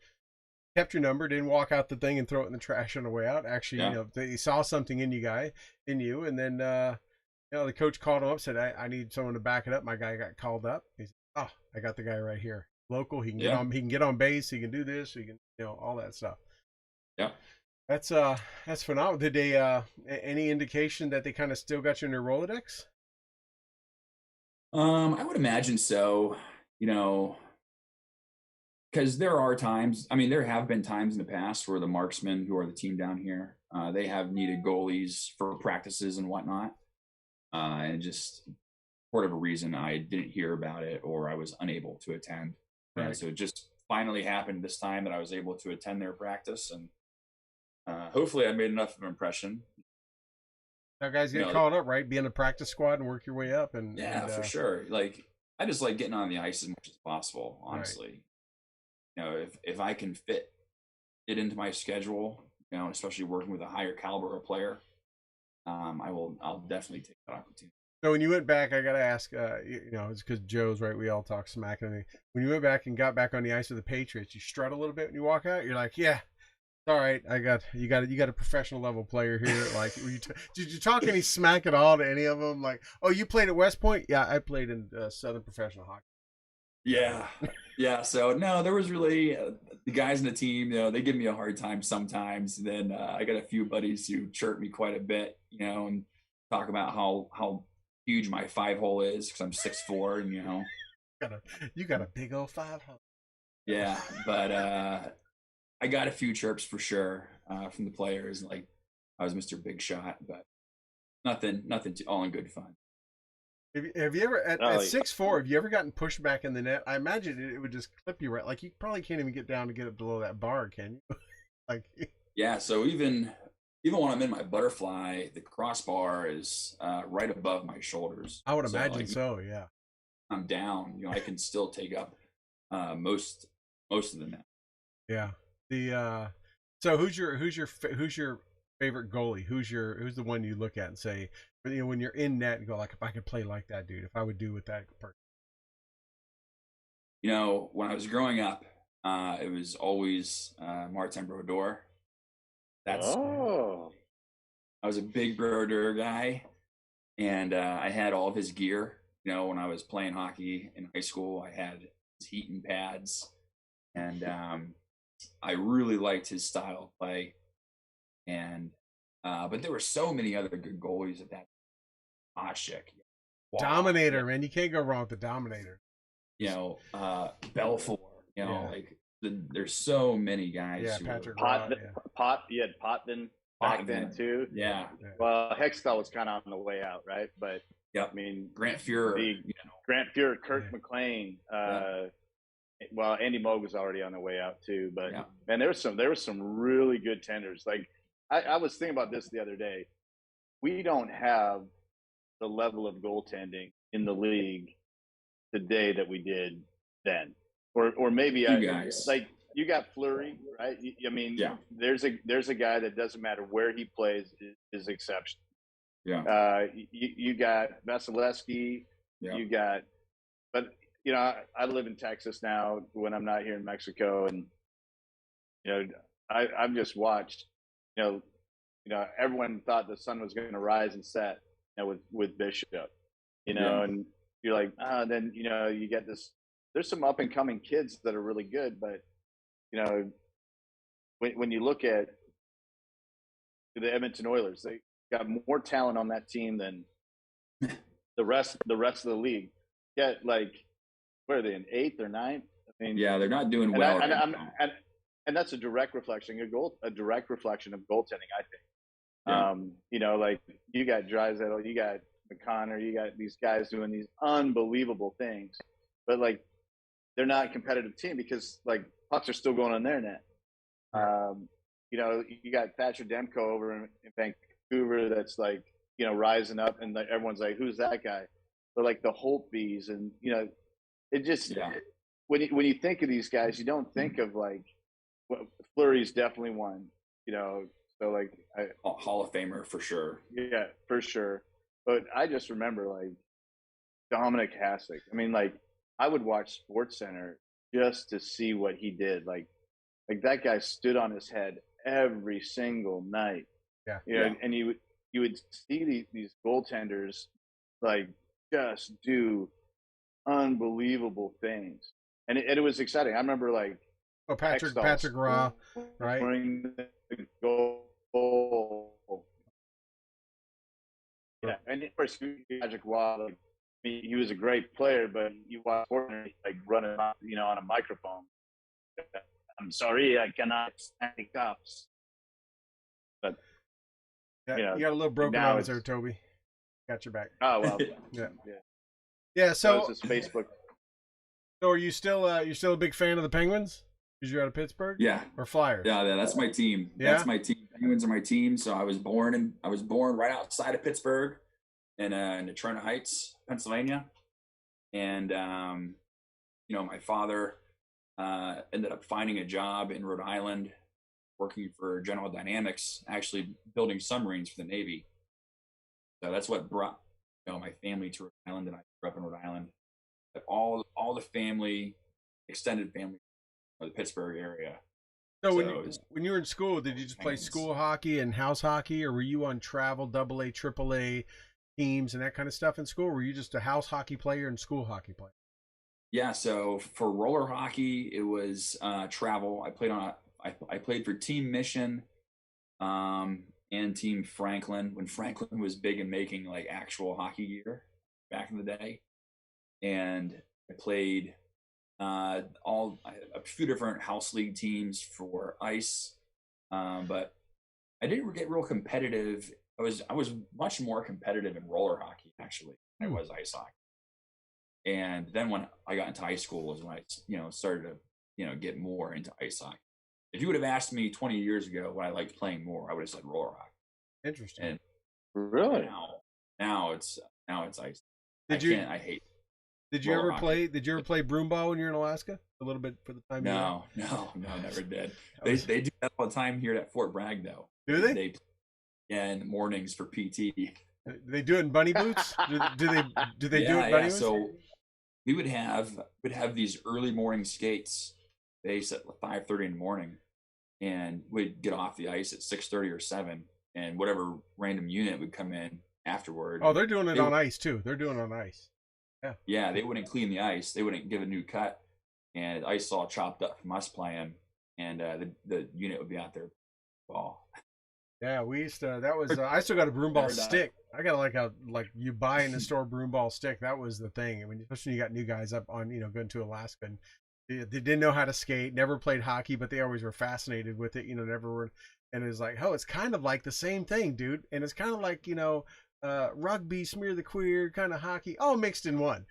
kept your number, didn't walk out the thing and throw it in the trash on the way out. Actually, they saw something in you, and then the coach called him up, said, I need someone to back it up. My guy got called up. He said, oh, I got the guy right here. Local, he can get on base, he can do this, he can all that stuff. Yeah. That's phenomenal. Did they any indication that they kind of still got you in their Rolodex? I would imagine so, because there are times, there have been times in the past where the marksmen, who are the team down here, they have needed goalies for practices and whatnot. And just for whatever reason, I didn't hear about it, or I was unable to attend. Right. So it just finally happened this time that I was able to attend their practice, and hopefully I made enough of an impression. Now guys get called up, right? Be in the practice squad and work your way up. And for sure. Like, I just like getting on the ice as much as possible, honestly. Right. If I can fit it into my schedule, especially working with a higher caliber of player, I'll definitely take that opportunity. So when you went back, I got to ask, it's because Joe's right. We all talk smack. And when you went back and got back on the ice with the Patriots, you strut a little bit when you walk out. You're like, yeah, all right. You got a professional level player here. Like, did you talk any smack at all to any of them? Like, oh, you played at West Point? Yeah, I played in Southern Professional Hockey. Yeah. So no, there was really the guys in the team. They give me a hard time sometimes. Then I got a few buddies who chirp me quite a bit, and talk about how huge my 5-hole is because I'm 6'4", and you got a big old 5-hole. Yeah, but I got a few chirps for sure from the players. Like, I was Mr. Big Shot, but nothing all in good fun. Have you ever at 6'4", have you ever gotten pushed back in the net? I imagine it would just clip you right. Like, you probably can't even get down to get it below that bar, can you? Like, yeah. So even when I'm in my butterfly, the crossbar is right above my shoulders. I would imagine so. Yeah. I'm down. I can still take up most of the net. Yeah. So who's your favorite goalie? Who's the one you look at and say, when you're in net and go, like, if I could play like that dude, if I would do with that person? When I was growing up, it was always Martin Brodeur. Oh, I was a big Brodeur guy, and I had all of his gear. When I was playing hockey in high school, I had his heating pads, and I really liked his style of play. And but there were so many other good goalies at that. Oshik, Dominator, man, you can't go wrong with the Dominator. Belfour. There's so many guys. Yeah, Patrick you had Potvin back then too. Yeah. Well, Hextall was kind of on the way out, right? But yep. I mean, Grant Fuhrer, Grant Fuhrer, Kirk McLean. Well, Andy Moog was already on the way out too. But man, there was some really good tenders. Like I was thinking about this the other day. We don't have the level of goaltending in the league today that we did then, or maybe you got Fleury, right? I mean, there's a guy that doesn't matter where he plays is exceptional. Yeah. You got Vasilevsky. Yeah. You got, but I live in Texas now when I'm not here in Mexico, and I've just watched. Everyone thought the sun was going to rise and set. With Bishop, and you're like, then you get this. There's some up and coming kids that are really good, but when you look at the Edmonton Oilers, they got more talent on that team than the rest of the league. Yet, like, where are they, in 8th or 9th? I mean, they're not doing well. And that's a direct reflection of goaltending, I think. Yeah. Like you got Draisaitl, you got McConnor, you got these guys doing these unbelievable things, but like they're not a competitive team because like pucks are still going on their net. You got Thatcher Demko over in Vancouver that's like rising up, and like, everyone's like, who's that guy? But like the Holtbys, and it just when you think of these guys, you don't think of like Fleury's definitely one. So like Hall of Famer for sure. Yeah, for sure. But I just remember like Dominic Hasek. I mean, like I would watch SportsCenter just to see what he did. Like that guy stood on his head every single night. Yeah. And you would see these goaltenders like just do unbelievable things, and it was exciting. I remember like Patrick Raw, right? The goal. Yeah, and of course Patrick Raw, like, he was a great player, but you watch Fortnite like running on a microphone. I'm sorry, I cannot stand the cops. But you got a little broken arms there, Toby. Got your back. Oh well. Yeah. So it's Facebook. So are you still you're still a big fan of the Penguins? Because you're out of Pittsburgh? Yeah. Or Flyers? Yeah, that's my team. Yeah? That's my team. Penguins are my team. So I was born right outside of Pittsburgh in Detroit Heights, Pennsylvania. And my father ended up finding a job in Rhode Island working for General Dynamics, actually building submarines for the Navy. So that's what brought my family to Rhode Island, and I grew up in Rhode Island. But all the family, extended family, the Pittsburgh area. So when you were in school, did you just play school hockey and house hockey, or were you on travel AA, AAA teams and that kind of stuff in school? Or were you just a house hockey player and school hockey player? Yeah, so for roller hockey, it was travel. I played for Team Mission and Team Franklin when Franklin was big in making like actual hockey gear back in the day, and I played a few different house league teams for ice, but I didn't get real competitive. I was much more competitive in roller hockey actually than I was ice hockey. And then when I got into high school was when I started to get more into ice hockey. If you would have asked me 20 years ago what I liked playing more, I would have said roller hockey. Interesting. And really, now it's ice. I hate. Did you ever play broomball when you're in Alaska? A little bit for the time. No, never did. They do that all the time here at Fort Bragg, though. Do they? They in the mornings for PT. They do it in bunny boots. Do they do it in bunny boots? So we would have these early morning skates base at 5:30 in the morning, and we'd get off the ice at 6:30 or 7, and whatever random unit would come in afterward. Oh, they're doing it on ice too. They're doing it on ice. Yeah. Yeah, they wouldn't clean the ice. They wouldn't give a new cut, and the ice all chopped up from us playing, and the unit would be out there ball. Yeah, we used to. That was. I still got a broom ball stick. I got like you buy in the store broom ball stick. That was the thing. I mean, especially when you got new guys up on going to Alaska, and they didn't know how to skate, never played hockey, but they always were fascinated with it. Never were. And it's like, oh, it's kind of like the same thing, dude. And it's kind of like rugby, smear the queer, kind of hockey, all mixed in one.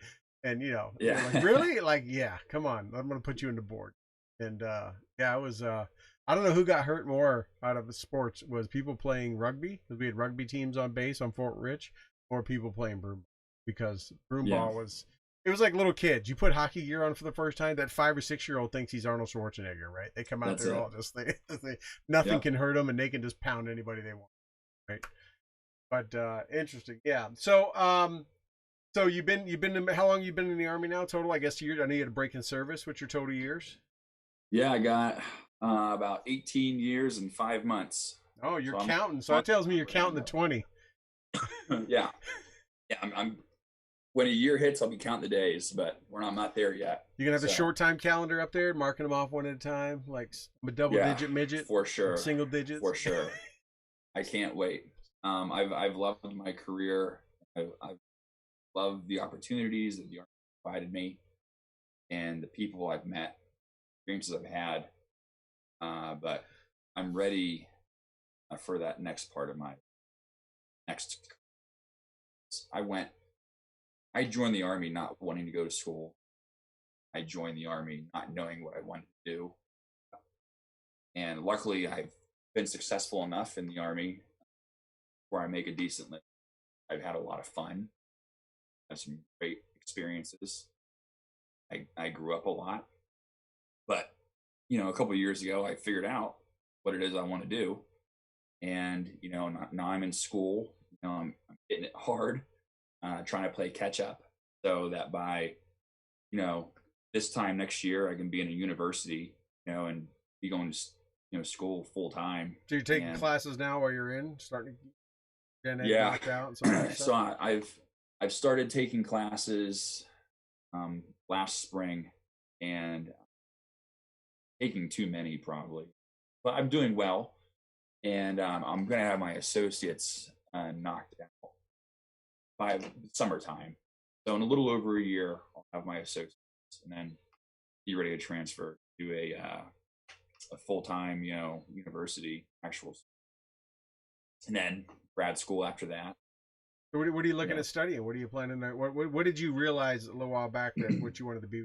And Yeah. like, really, like, yeah, come on, I'm gonna put you in the board. And yeah, it was. I don't know who got hurt more out of the sports, was people playing rugby, because we had rugby teams on base on Fort Rich, or people playing broom, because broom ball was, it was like little kids. You put hockey gear on for the first time, that 5 or 6 year old thinks he's Arnold Schwarzenegger, right? They come out there all just nothing can hurt them, and they can just pound anybody they want, right? But interesting, yeah. So so you've been how long you been in the Army now total? I guess I know you had a break in service. What's your total years? Yeah, I got about 18 years and 5 months. Oh, you're counting. So that tells me you're counting the 20. Yeah. I'm when a year hits, I'll be counting the days, but I'm not there yet. You're gonna have the short time calendar up there, marking them off one at a time, like a double-digit midget, for sure, single digits, for sure. I can't wait. I've loved my career. I've loved the opportunities that the Army provided me, and the people I've met, experiences I've had. But I'm ready for that next part of my next. I joined the Army not wanting to go to school. I joined the Army not knowing what I wanted to do. And luckily, I've been successful enough in the Army where I make a decent living. I've had a lot of fun. Had some great experiences. I grew up a lot. But, a couple of years ago, I figured out what it is I want to do. And, now I'm in school. I'm hitting it hard. Trying to play catch up so that by, this time next year, I can be in a university, and be going to, school full time. So you're taking classes now while you're starting to get knocked out and stuff? So I've started taking classes last spring, and taking too many probably, but I'm doing well, and I'm going to have my associates knocked out by summertime. So in a little over a year, I'll have my associates, and then be ready to transfer to a full-time, university, actual, and then grad school after that. So what are you looking at studying? What are you planning to? What did you realize a little while back that what you wanted to be?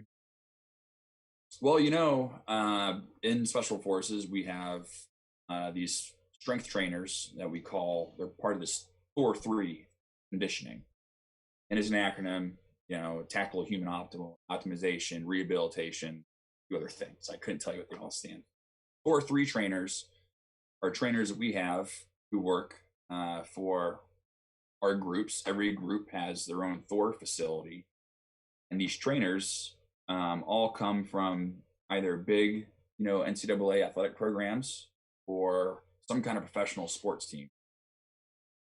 Well, in Special Forces, we have these strength trainers that they're part of this Thor 3 conditioning. And it's an acronym, tactical human optimization, rehabilitation, a few other things. I couldn't tell you what they all stand for. Thor 3 trainers are trainers that we have who work for our groups. Every group has their own Thor facility. And these trainers all come from either big, NCAA athletic programs or some kind of professional sports team.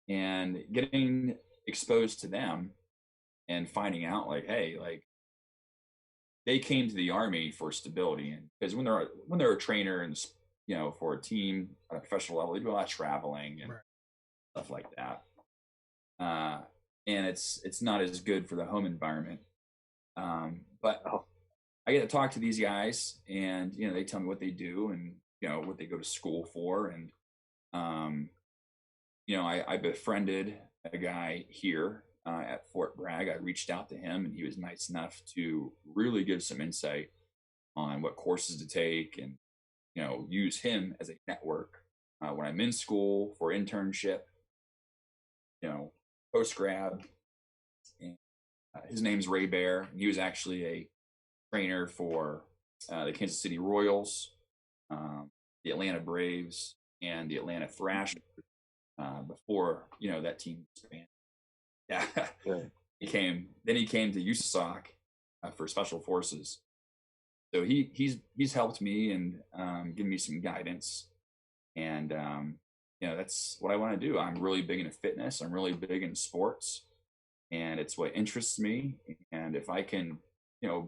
And getting exposed to them and finding out they came to the Army for stability. And because when they're a trainer and, for a team at a professional level, they do a lot of traveling and stuff like that. And it's not as good for the home environment. But I get to talk to these guys, and they tell me what they do and what they go to school for. And I befriended a guy here at Fort Bragg. I reached out to him, and he was nice enough to really give some insight on what courses to take, and use him as a network when I'm in school for internship, post grad. And his name's Ray Bear. He was actually a trainer for the Kansas City Royals, the Atlanta Braves, and the Atlanta Thrashers before that team expanded. Yeah. He came to USASOC for Special Forces. So he's helped me and given me some guidance, and that's what I want to do. I'm really big into fitness. I'm really big into sports, and it's what interests me. And if I can,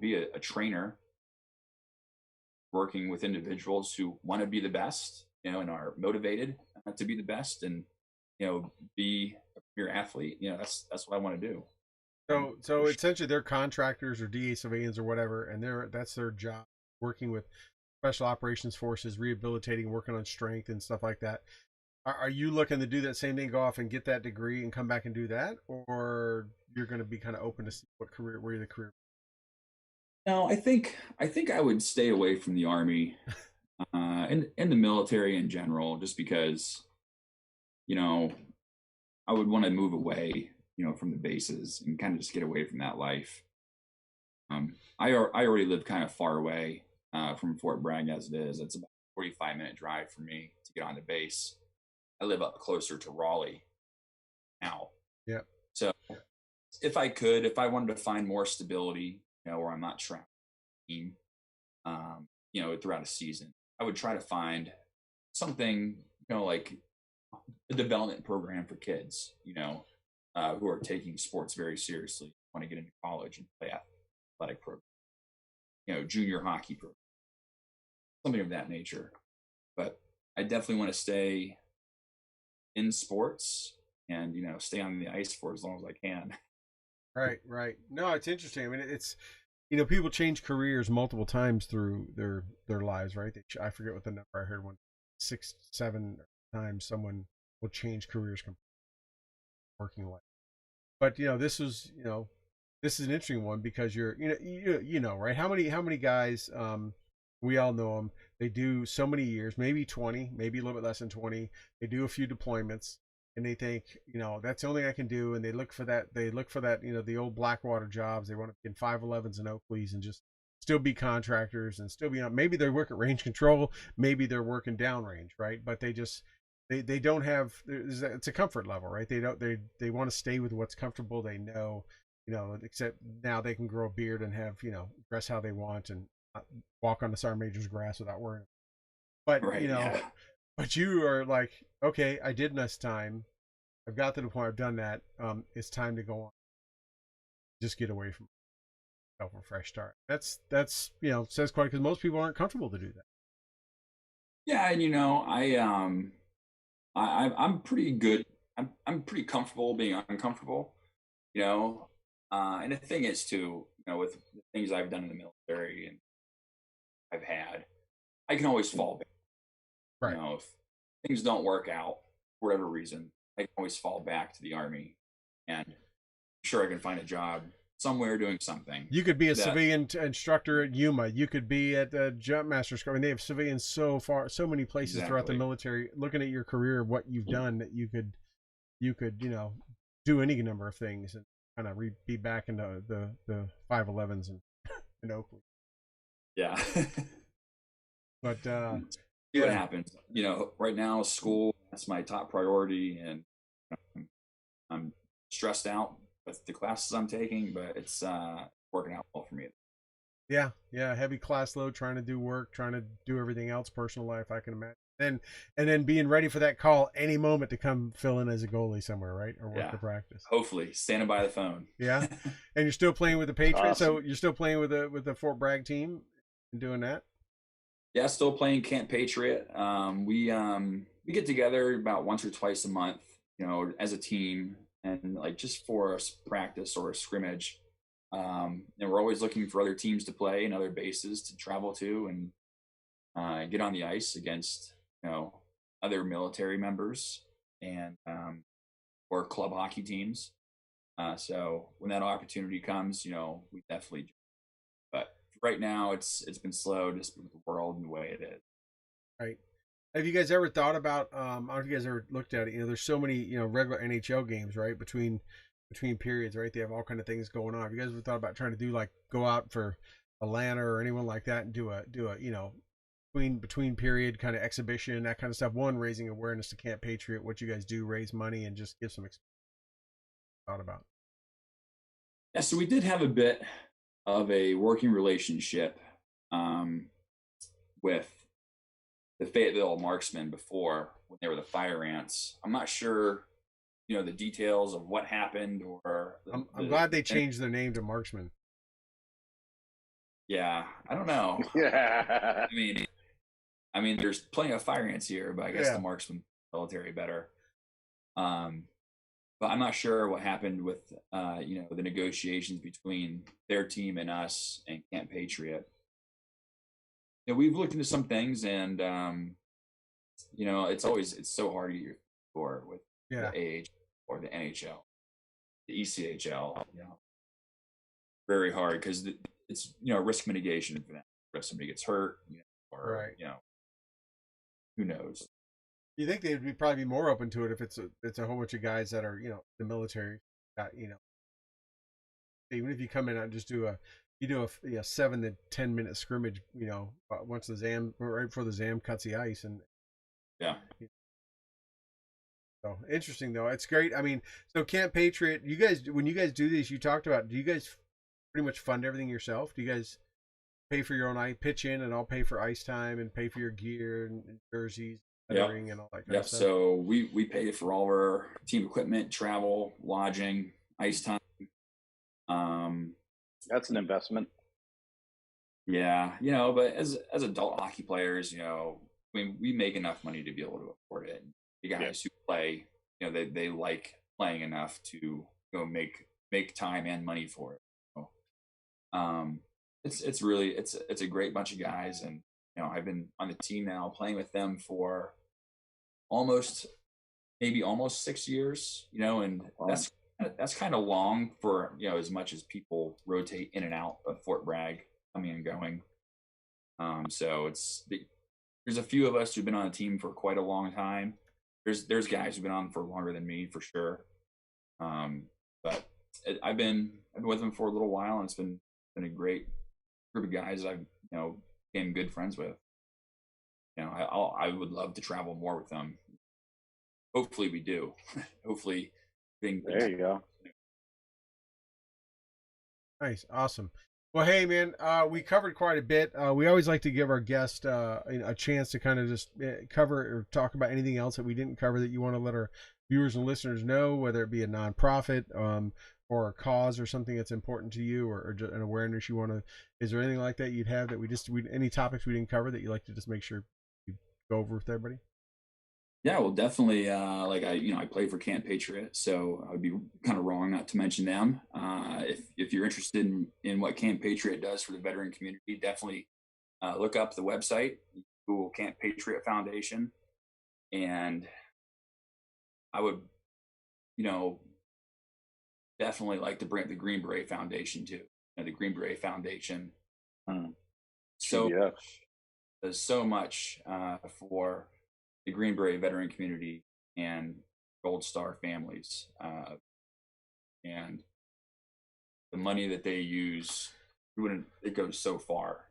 be a trainer working with individuals who want to be the best, and are motivated to be the best, and be a career athlete, that's what I want to do. So essentially, they're contractors or DA civilians or whatever, and that's their job, working with special operations forces, rehabilitating, working on strength and stuff like that. Are you looking to do that same thing, go off and get that degree and come back and do that, or you're going to be kind of open to see where the career? No, I think I would stay away from the Army and the military in general, just because, I would want to move away, from the bases and kind of just get away from that life. I already live kind of far away from Fort Bragg as it is. It's about a 45-minute drive for me to get on the base. I live up closer to Raleigh now. Yeah. So if I wanted to find more stability, where I'm not trapped, throughout a season, I would try to find something, like a development program for kids, who are taking sports very seriously, want to get into college and play athletic program, junior hockey program, something of that nature. But I definitely want to stay in sports and, stay on the ice for as long as I can. Right. No, it's interesting. I mean, it's, people change careers multiple times through their lives, right? I forget what the number I heard, 6, 7 times someone will change careers working life. But this is an interesting one, because you're right, how many guys, we all know them, they do so many years, maybe 20, maybe a little bit less than 20, they do a few deployments and they think, that's the only thing I can do, and they look for that the old Blackwater jobs. They want to be in 511s and Oakleys and just still be contractors and still be maybe they work at range control, maybe they're working downrange, right? But they just they don't have, it's a comfort level, right? They want to stay with what's comfortable. They know, except now they can grow a beard and have, dress how they want and walk on the Sergeant Major's grass without worrying. But Right, yeah. But you are like, okay, I did this time, I've got to the point, I've done that, it's time to go on, just get away from myself, a fresh start. That's says quite, because most people aren't comfortable to do that. Yeah, and I'm pretty good. I'm pretty comfortable being uncomfortable, and the thing is too, with the things I've done in the military and I've had, I can always fall back. Right. If things don't work out for whatever reason, I can always fall back to the Army, and I'm sure I can find a job somewhere doing something. You could be a civilian instructor at Yuma. You could be at the Jump Master School. I mean, they have civilians so many places throughout the military. Looking at your career, what you've done, that you could do any number of things and kind of be back into the 511s and Oakley. Yeah. But see what happens. Right now, school, that's my top priority, and I'm stressed out with the classes I'm taking, but it's working out well for me. Yeah, heavy class load, trying to do work, trying to do everything else, personal life, I can imagine. And then being ready for that call any moment to come fill in as a goalie somewhere, right? Or work the practice. Hopefully, standing by the phone. Yeah. And you're still playing with the Patriots, Awesome. so you're still playing with the Fort Bragg team and doing that? Yeah, still playing Camp Patriot. We get together about once or twice a month, as a team, and like just for a practice or a scrimmage. And we're always looking for other teams to play and other bases to travel to and get on the ice against, other military members and or club hockey teams. So when that opportunity comes, we definitely. But right now, it's been slow just with the world and the way it is. Right. Have you guys ever thought about? I don't know if you guys ever looked at it. There's so many regular NHL games, right? Between periods, right? They have all kind of things going on. Have you guys ever thought about trying to do, like, go out for Atlanta or anyone like that and do a between period kind of exhibition, that kind of stuff? One, raising awareness to Camp Patriot, what you guys do, raise money, and just give some thought about. Yeah, so we did have a bit of a working relationship with the Fayetteville Marksmen before, when they were the Fire Ants. I'm not sure, the details of what happened, or I'm glad they changed their name to Marksman. Yeah, I don't know. Yeah. I mean, there's plenty of Fire Ants here, but I guess the Marksman military better. But I'm not sure what happened with the negotiations between their team and us and Camp Patriot. We've looked into some things, and it's so hard to get your score with the AH or the NHL, the ECHL. Very hard, because it's risk mitigation for them. If somebody gets hurt, or who knows. You think they'd probably be more open to it if it's a whole bunch of guys that are the military, even if you come in and just do a 7 to 10 minute scrimmage, once the ZAM, right before the ZAM cuts the ice. And so interesting though. It's great. I mean, so Camp Patriot, you guys, when you guys do these, you talked about, do you guys pretty much fund everything yourself? Do you guys pay for your own pitch in, and I'll pay for ice time and pay for your gear and jerseys? And all that kind of stuff. So we pay for all our team equipment, travel, lodging, ice time. That's an investment. Yeah, but as adult hockey players, we make enough money to be able to afford it. The guys who play, they like playing enough to go make time and money for it. So, it's really it's a great bunch of guys, and I've been on the team now, playing with them for almost 6 years, and that's kind of long for, as much as people rotate in and out of Fort Bragg, coming and going. So there's a few of us who've been on the team for quite a long time. There's guys who've been on for longer than me, for sure. But I've been with them for a little while, and it's been a great group of guys that I've became good friends with. I would love to travel more with them. Hopefully we do. Hopefully. There you go. Nice. Awesome. Well, hey man, we covered quite a bit. We always like to give our guest a chance to kind of just cover or talk about anything else that we didn't cover that you want to let our viewers and listeners know, whether it be a nonprofit, or a cause, or something that's important to you, or just an awareness you want to. Is there anything like that you'd have that any topics we didn't cover that you'd like to just make sure you go over with everybody? Yeah, well, definitely. I play for Camp Patriot, so I would be kind of wrong not to mention them. If you're interested in what Camp Patriot does for the veteran community, definitely look up the website, Google Camp Patriot Foundation, and I would, definitely like to bring the Green Beret Foundation too. The Green Beret Foundation does so much for the Green Beret veteran community and Gold Star families, and the money that they use, it goes so far,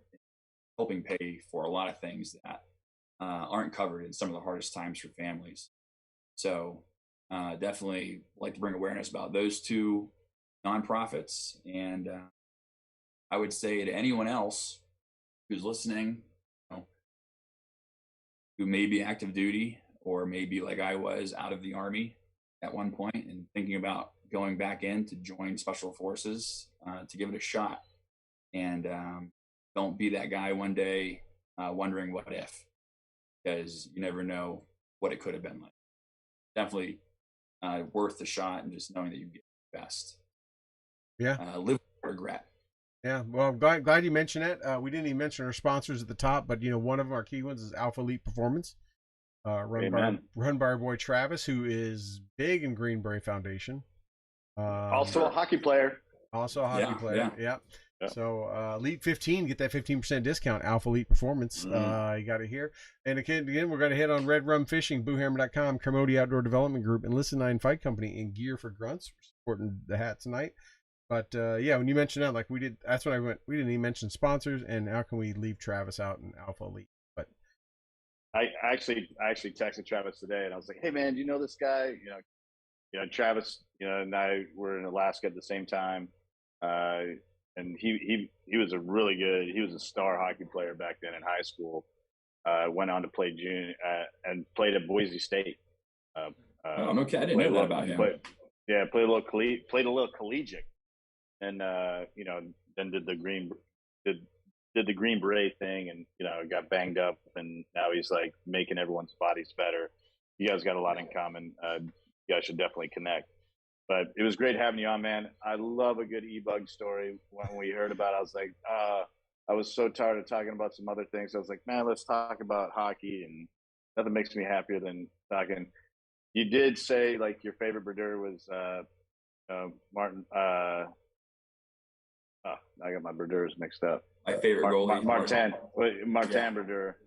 helping pay for a lot of things that aren't covered in some of the hardest times for families. So definitely like to bring awareness about those two nonprofits, and I would say to anyone else who's listening, who may be active duty, or maybe like I was out of the Army at one point and thinking about going back in to join Special Forces, to give it a shot. And don't be that guy one day wondering what if, because you never know what it could have been like. Definitely worth the shot, and just knowing that you get the best. Yeah. Live with regret. Yeah, well, I'm glad you mentioned it. We didn't even mention our sponsors at the top, but one of our key ones is Alpha Elite Performance, run by our boy Travis, who is big in Green Beret Foundation. Also a hockey player. Yeah. So Elite 15, get that 15% discount. Alpha Elite Performance. You got it here. And again, we're going to hit on Red Rum Fishing, BooHammer.com, Kermode Outdoor Development Group, and Listen 9 Fight Company, and Gear for Grunts. We're supporting the hat tonight. But when you mentioned that, like we did, that's when I went. We didn't even mention sponsors, and how can we leave Travis out in Alpha Elite? But I actually texted Travis today, and I was like, "Hey man, do you know this guy? Travis, and I were in Alaska at the same time. and he was a really good. He was a star hockey player back then in high school. Went on to play junior and played at Boise State. Oh, okay, I didn't know that about him. Played a little collegiate, and then did the Green Beret thing, and got banged up, and now he's like making everyone's bodies better. You guys got a lot in common. You guys should definitely connect. But it was great having you on, man. I love a good e-bug story. When we heard about it, I was like, I was so tired of talking about some other things. I was like, man, let's talk about hockey, and nothing makes me happier than talking. You did say like your favorite brodeur was Martin. I got my brodeurs mixed up. My favorite goalie, Martin Brodeur.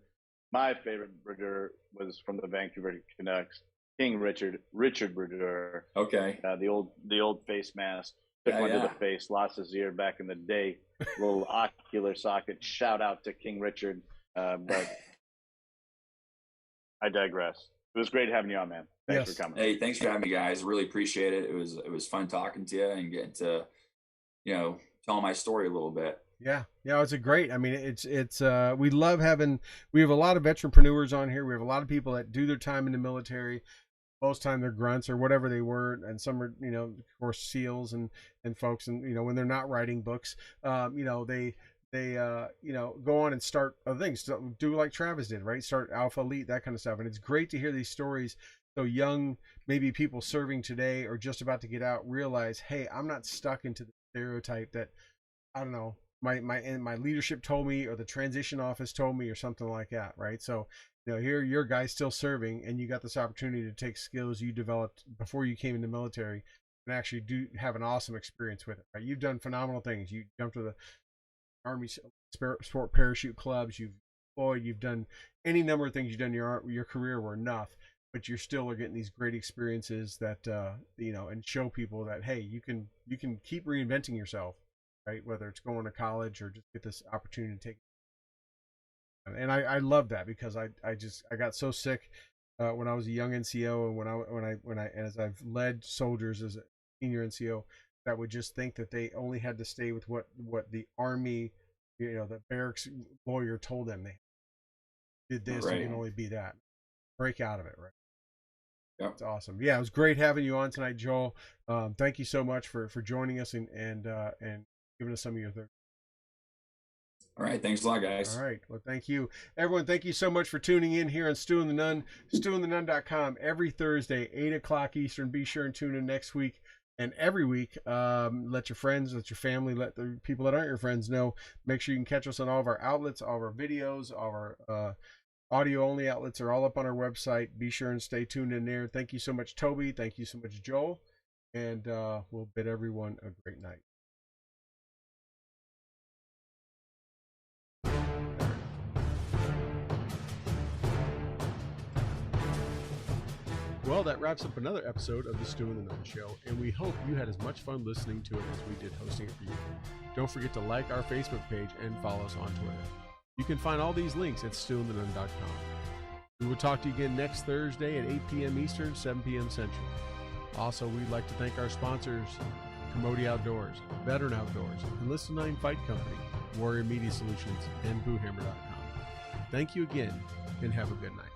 My favorite brodeur was from the Vancouver Canucks, King Richard Brodeur. Okay. The old face mask. Took one to the face, lost his ear back in the day. Little ocular socket. Shout out to King Richard. But I digress. It was great having you on, man. Thanks for coming. Hey, thanks for having me, guys. Really appreciate it. It was fun talking to you and getting to, tell my story a little bit. Yeah, it's a great. I mean, it's we love having. We have a lot of veteranpreneurs on here. We have a lot of people that do their time in the military. Most time they're grunts or whatever they were, and some are, of course, SEALs and folks, and when they're not writing books, they go on and start other things. Do like Travis did, right? Start Alpha Elite, that kind of stuff. And it's great to hear these stories. So young, maybe people serving today or just about to get out realize, hey, I'm not stuck into the stereotype that, I don't know, my leadership told me, or the transition office told me, or something like that, right? So here you're a guy still serving, and you got this opportunity to take skills you developed before you came in the military and actually do have an awesome experience with it, right? You've done phenomenal things. You jumped to the Army sport parachute clubs, you've done any number of things you've done. Your career were enough, but you still are getting these great experiences that and show people that, hey, you can keep reinventing yourself, right? Whether it's going to college or just get this opportunity to take. And I love that, because I got so sick when I was a young NCO, and when I as I've led soldiers as a senior NCO, that would just think that they only had to stay with what the Army, the barracks lawyer told them they did this, right. You can only be that. Break out of it, right? Yeah, it's awesome. Yeah, it was great having you on tonight, Joel. Thank you so much for joining us and giving us some of your thoughts. All right. Thanks a lot, guys. All right. Well, thank you. Everyone, thank you so much for tuning in here on Stew and the Nunn, stewandthenunn.com every Thursday, 8 o'clock Eastern. Be sure and tune in next week and every week. Let your friends, let your family, let the people that aren't your friends know. Make sure you can catch us on all of our outlets, all of our videos, all of our audio-only outlets are all up on our website. Be sure and stay tuned in there. Thank you so much, Toby. Thank you so much, Joel. And we'll bid everyone a great night. Well, that wraps up another episode of the Stew and the Nunn Show, and we hope you had as much fun listening to it as we did hosting it for you. Don't forget to like our Facebook page and follow us on Twitter. You can find all these links at stewandthenunn.com. We will talk to you again next Thursday at 8 p.m. Eastern, 7 p.m. Central. Also, we'd like to thank our sponsors, Commodity Outdoors, Veteran Outdoors, Enlisted 9 Fight Company, Warrior Media Solutions, and BooHammer.com. Thank you again, and have a good night.